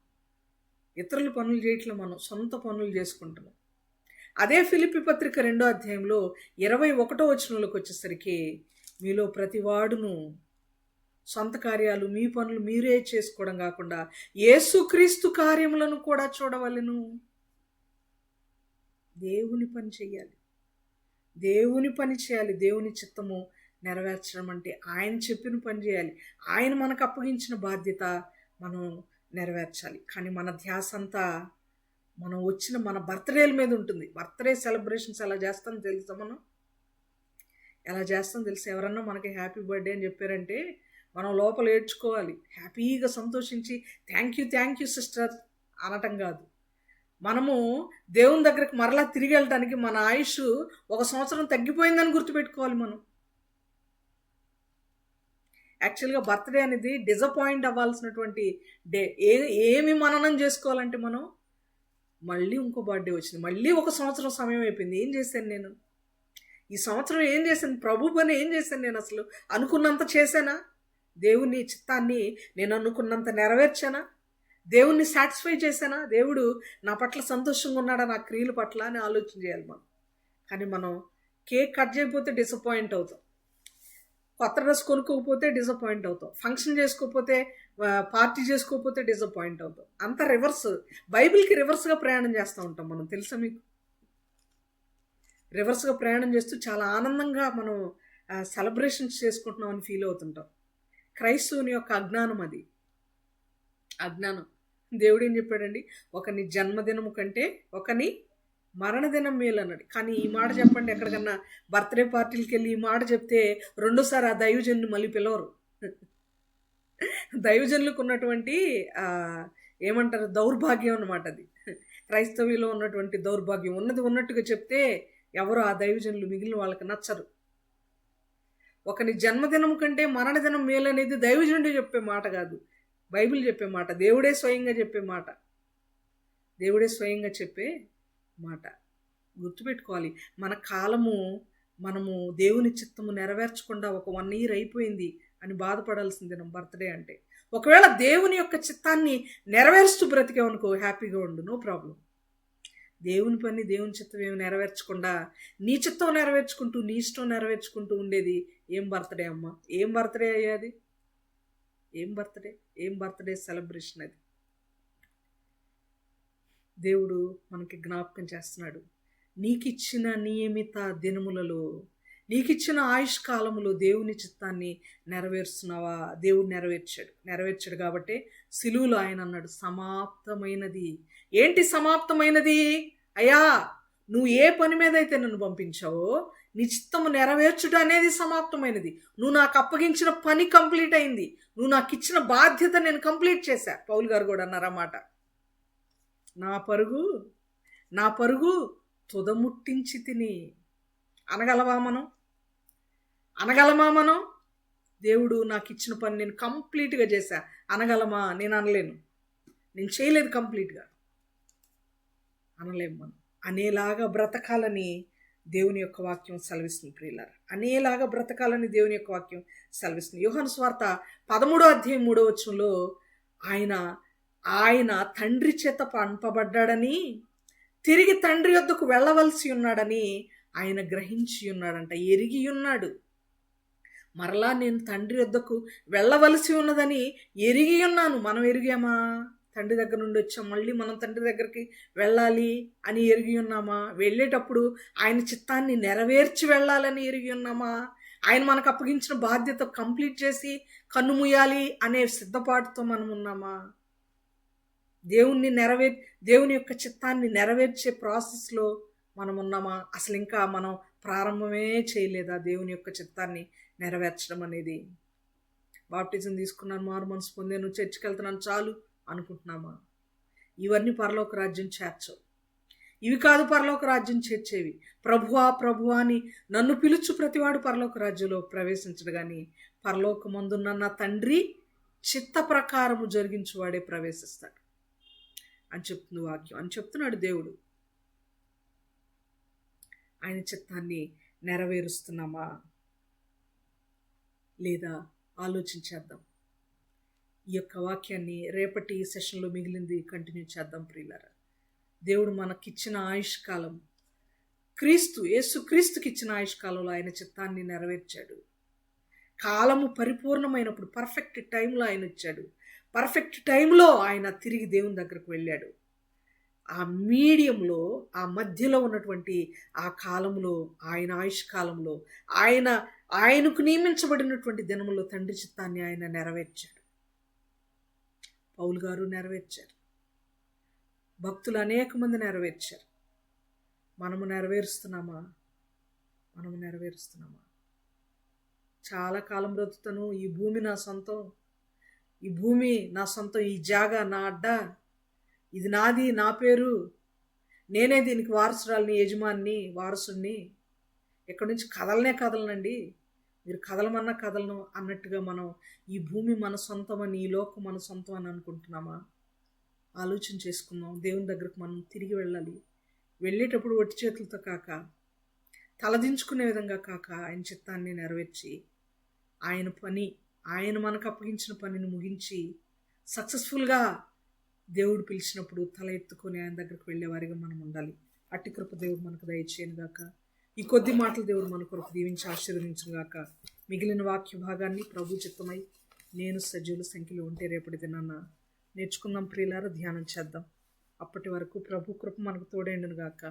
ఇతరుల పనులు చేయట్లే, మనం సొంత పనులు చేసుకుంటున్నాం. అదే ఫిలిప్పీ పత్రిక 2:21 వచ్చేసరికి మీలో ప్రతివాడును సొంత కార్యాలు, మీ పనులు మీరే చేసుకోవడం కాకుండా యేసుక్రీస్తు కార్యములను కూడా చూడవలెను. దేవుని పని చేయాలి, దేవుని పని చేయాలి. దేవుని చిత్తము నెరవేర్చడం అంటే ఆయన చెప్పిన పని చేయాలి. ఆయన మనకు అప్పగించిన బాధ్యత మనం నెరవేర్చాలి. కానీ మన ధ్యాస అంతా మనం వచ్చిన మన బర్త్డేల మీద ఉంటుంది. బర్త్డే సెలబ్రేషన్స్ ఎలా చేస్తాం తెలుసా? మనం ఎలా చేస్తాం తెలుసా? ఎవరన్నా మనకి హ్యాపీ బర్త్డే అని చెప్పారంటే మనం లోపల ఏడ్చుకోవాలి, హ్యాపీగా సంతోషించి థ్యాంక్ యూ సిస్టర్ అనటం కాదు. మనము దేవుని దగ్గరకు మరలా తిరిగి వెళ్ళడానికి మన ఆయుష్ 1 సంవత్సరం తగ్గిపోయిందని గుర్తుపెట్టుకోవాలి. మనం యాక్చువల్గా బర్త్డే అనేది డిసప్పాయింట్ అవ్వాల్సినటువంటి డే. ఏమి మననం చేసుకోవాలంటే మనం మళ్ళీ ఇంకో బర్త్డే వచ్చింది, మళ్ళీ 1 సంవత్సరం సమయం అయిపోయింది. ఏం చేశాను నేను ఈ సంవత్సరం? ఏం చేశాను? ప్రభు పని ఏం చేశాను నేను? అసలు అనుకున్నంత చేశానా? దేవుని చిత్తాన్ని నేను అనుకున్నంత నెరవేర్చానా? దేవుణ్ణి సాటిస్ఫై చేశానా? దేవుడు నా పట్ల సంతోషంగా ఉన్నాడా నా క్రియల పట్ల అని ఆలోచన చేయాలి మనం. కానీ మనం కేక్ కట్ చేయకపోతే డిసప్పాయింట్ అవుతాం, కొత్త డ్రెస్ కొనుక్కోకపోతే డిసప్పాయింట్ అవుతాం, ఫంక్షన్ చేసుకోకపోతే, పార్టీ చేసుకోకపోతే డిసప్పాయింట్ అవుతాం. అంత రివర్స్, బైబిల్కి రివర్స్గా ప్రయాణం చేస్తూ ఉంటాం మనం. తెలుసా మీకు? రివర్స్గా ప్రయాణం చేస్తూ చాలా ఆనందంగా మనం సెలబ్రేషన్స్ చేసుకుంటున్నాం అని ఫీల్ అవుతుంటాం. క్రైస్తవుని యొక్క అజ్ఞానం అది, అజ్ఞానం. దేవుడు ఏం చెప్పాడండి? ఒకని జన్మదినము కంటే ఒకని మరణదినం మేలు అన్నాడు. కానీ ఈ మాట చెప్పండి, ఎక్కడికన్నా బర్త్డే పార్టీలకి వెళ్ళి ఈ మాట చెప్తే రెండోసారి ఆ దైవజనులు మళ్ళీ పిలవరు. దైవజనులకు ఉన్నటువంటి ఏమంటారు, దౌర్భాగ్యం అన్నమాట అది. క్రైస్తవులో ఉన్నటువంటి దౌర్భాగ్యం. ఉన్నది ఉన్నట్టుగా చెప్తే ఎవరు ఆ దైవజనులు మిగిలిన వాళ్ళకి నచ్చరు. ఒకని జన్మదినం కంటే మరణదినం మేలు అనేది దైవజనుడు చెప్పే మాట కాదు, బైబిల్ చెప్పే మాట, దేవుడే స్వయంగా చెప్పే మాట, దేవుడే స్వయంగా చెప్పే మాట. గుర్తుపెట్టుకోవాలి. మన కాలము, మనము దేవుని చిత్తము నెరవేర్చకుండా ఒక 1 year అయిపోయింది అని బాధపడాల్సింది దినం బర్త్డే అంటే. ఒకవేళ దేవుని యొక్క చిత్తాన్ని నెరవేరుస్తూ బ్రతికేవనుకో, హ్యాపీగా ఉండు, నో ప్రాబ్లం. దేవుని పని, దేవుని చిత్తం ఏమి నెరవేర్చకుండా నీ చిత్తం నెరవేర్చుకుంటూ, నీ ఇష్టం నెరవేర్చుకుంటూ ఉండేది ఏం బర్త్డే అమ్మా? ఏం బర్త్డే అయ్యేది? ఏం బర్త్డే సెలబ్రేషన్ అది? దేవుడు మనకి జ్ఞాపకం చేస్తున్నాడు. నీకిచ్చిన నియమిత దినములలో, నీకిచ్చిన ఆయుష్ కాలములో దేవుని చిత్తాన్ని నెరవేరుస్తున్నావా? దేవుడు నెరవేర్చాడు కాబట్టి సిలువలో ఆయన అన్నాడు, సమాప్తమైనది. ఏంటి సమాప్తమైనది? అయ్యా, నువ్వు ఏ పని మీద అయితే నన్ను పంపించావో నీ చిత్తము నెరవేర్చుట అనేది సమాప్తమైనది. నువ్వు నాకు అప్పగించిన పని కంప్లీట్ అయింది, నువ్వు నాకు ఇచ్చిన బాధ్యత నేను కంప్లీట్ చేశా. పౌలు గారు కూడా అన్నారన్నమాట. నా పరుగు తుదముట్టించి తిని. అనగలమా మనం? దేవుడు నాకు ఇచ్చిన పని నేను కంప్లీట్గా చేశా అనగలమా? నేను అనలేను. నేను చేయలేదు కంప్లీట్గా, అనలేము మనం. అనేలాగా బ్రతకాలని దేవుని యొక్క వాక్యం సెలవిస్తుంది ప్రియులారా. అనేలాగా బ్రతకాలని దేవుని యొక్క వాక్యం సెలవిస్తుంది. యోహాను సువార్త 13:3 ఆయన తండ్రి చేత పంపబడ్డాడని, తిరిగి తండ్రి వద్దకు వెళ్ళవలసి ఉన్నాడని ఆయన గ్రహించి ఉన్నాడంట, ఎరిగి ఉన్నాడు. మరలా నేను తండ్రి వద్దకు వెళ్ళవలసి ఉన్నదని ఎరిగి ఉన్నాను. మనం ఎరిగామా? తండ్రి దగ్గర నుండి వచ్చాం, మళ్ళీ మనం తండ్రి దగ్గరికి వెళ్ళాలి అని ఎరిగి ఉన్నామా? వెళ్ళేటప్పుడు ఆయన చిత్తాన్ని నెరవేర్చి వెళ్ళాలని ఎరిగి ఉన్నామా? ఆయన మనకు అప్పగించిన బాధ్యత కంప్లీట్ చేసి కన్నుమూయాలి అనే సిద్ధపాటుతో మనం ఉన్నామా? దేవుని యొక్క చిత్తాన్ని నెరవేర్చే ప్రాసెస్లో మనం ఉన్నామా? అసలు ఇంకా మనం ప్రారంభమే చేయలేదా దేవుని యొక్క చిత్తాన్ని నెరవేర్చడం అనేది? బాప్టిజం తీసుకున్నాను, మారు మనసు పొందాను, చర్చికి వెళ్తున్నాను, చాలు అనుకుంటున్నామా? ఇవన్నీ పరలోక రాజ్యం చేర్చవు. ఇవి కాదు పరలోక రాజ్యం చేర్చేవి. ప్రభువా అని నన్ను పిలుచు ప్రతివాడు పరలోక రాజ్యంలో ప్రవేశించడు కానీ పరలోకమందున్న నా తండ్రి చిత్త ప్రకారము జరిగించువాడే ప్రవేశిస్తాడు అని చెప్తుంది వాక్యం, అని చెప్తున్నాడు దేవుడు. ఆయన చిత్తాన్ని నెరవేరుస్తున్నామా లేదా ఆలోచించేద్దాం. ఈ యొక్క వాక్యాన్ని రేపటి సెషన్లో మిగిలింది కంటిన్యూ చేద్దాం ప్రియులారా. దేవుడు మనకిచ్చిన ఆయుష్కాలం, యేసుక్రీస్తుకి ఇచ్చిన ఆయుష్కాలంలో ఆయన చిత్తాన్ని నెరవేర్చాడు. కాలము పరిపూర్ణమైనప్పుడు పర్ఫెక్ట్ టైంలో ఆయన వచ్చాడు. పర్ఫెక్ట్ టైంలో ఆయన తిరిగి దేవుని దగ్గరకు వెళ్ళాడు. ఆ మీడియంలో, ఆ మధ్యలో ఉన్నటువంటి ఆ కాలంలో, ఆయన ఆయుష్కాలంలో, ఆయనకు నియమించబడినటువంటి దినములో తండ్రి చిత్తాన్ని ఆయన నెరవేర్చాడు. పౌలు గారు నెరవేర్చారు, భక్తులు అనేక మంది నెరవేర్చారు. మనము నెరవేరుస్తున్నామా? చాలా కాలం బ్రతుకుతాను, ఈ భూమి నా సొంతం, ఈ జాగా నా అడ్డా, ఇది నాది, నా పేరు, నేనే దీనికి వారసురాలిని, యజమాని, వారసుని, ఎక్కడి నుంచి కదలనండి, మీరు కదలమన్నా కదలను అన్నట్టుగా మనం ఈ భూమి మన సొంతమని, ఈ లోకం మన సొంతం అని అనుకుంటున్నామా? ఆలోచన చేసుకుందాం. దేవుని దగ్గరకు మనం తిరిగి వెళ్ళాలి. వెళ్ళేటప్పుడు ఒట్టి చేతులతో కాక, తలదించుకునే విధంగా కాక, ఆయన చిత్తాన్ని నెరవేర్చి ఆయన మనకు అప్పగించిన పనిని ముగించి సక్సెస్ఫుల్గా దేవుడు పిలిచినప్పుడు తల ఎత్తుకొని ఆయన దగ్గరకు వెళ్ళేవారిగా మనం ఉండాలి. అట్టి కృప దేవుడు మనకు దయచేయను గాక. ఈ కొద్ది మాటలు దేవుడు మన కొరకు దీవించి ఆశీర్వదించును గాక. మిగిలిన వాక్య భాగాన్ని ప్రభు చిత్తమై నేను సజీవుల సంఖ్యలో ఉంటే రేపటి దినాన నేర్చుకుందాం ప్రియులారా, ధ్యానం చేద్దాం. అప్పటి వరకు ప్రభు కృప మనకు తోడేండును గాక.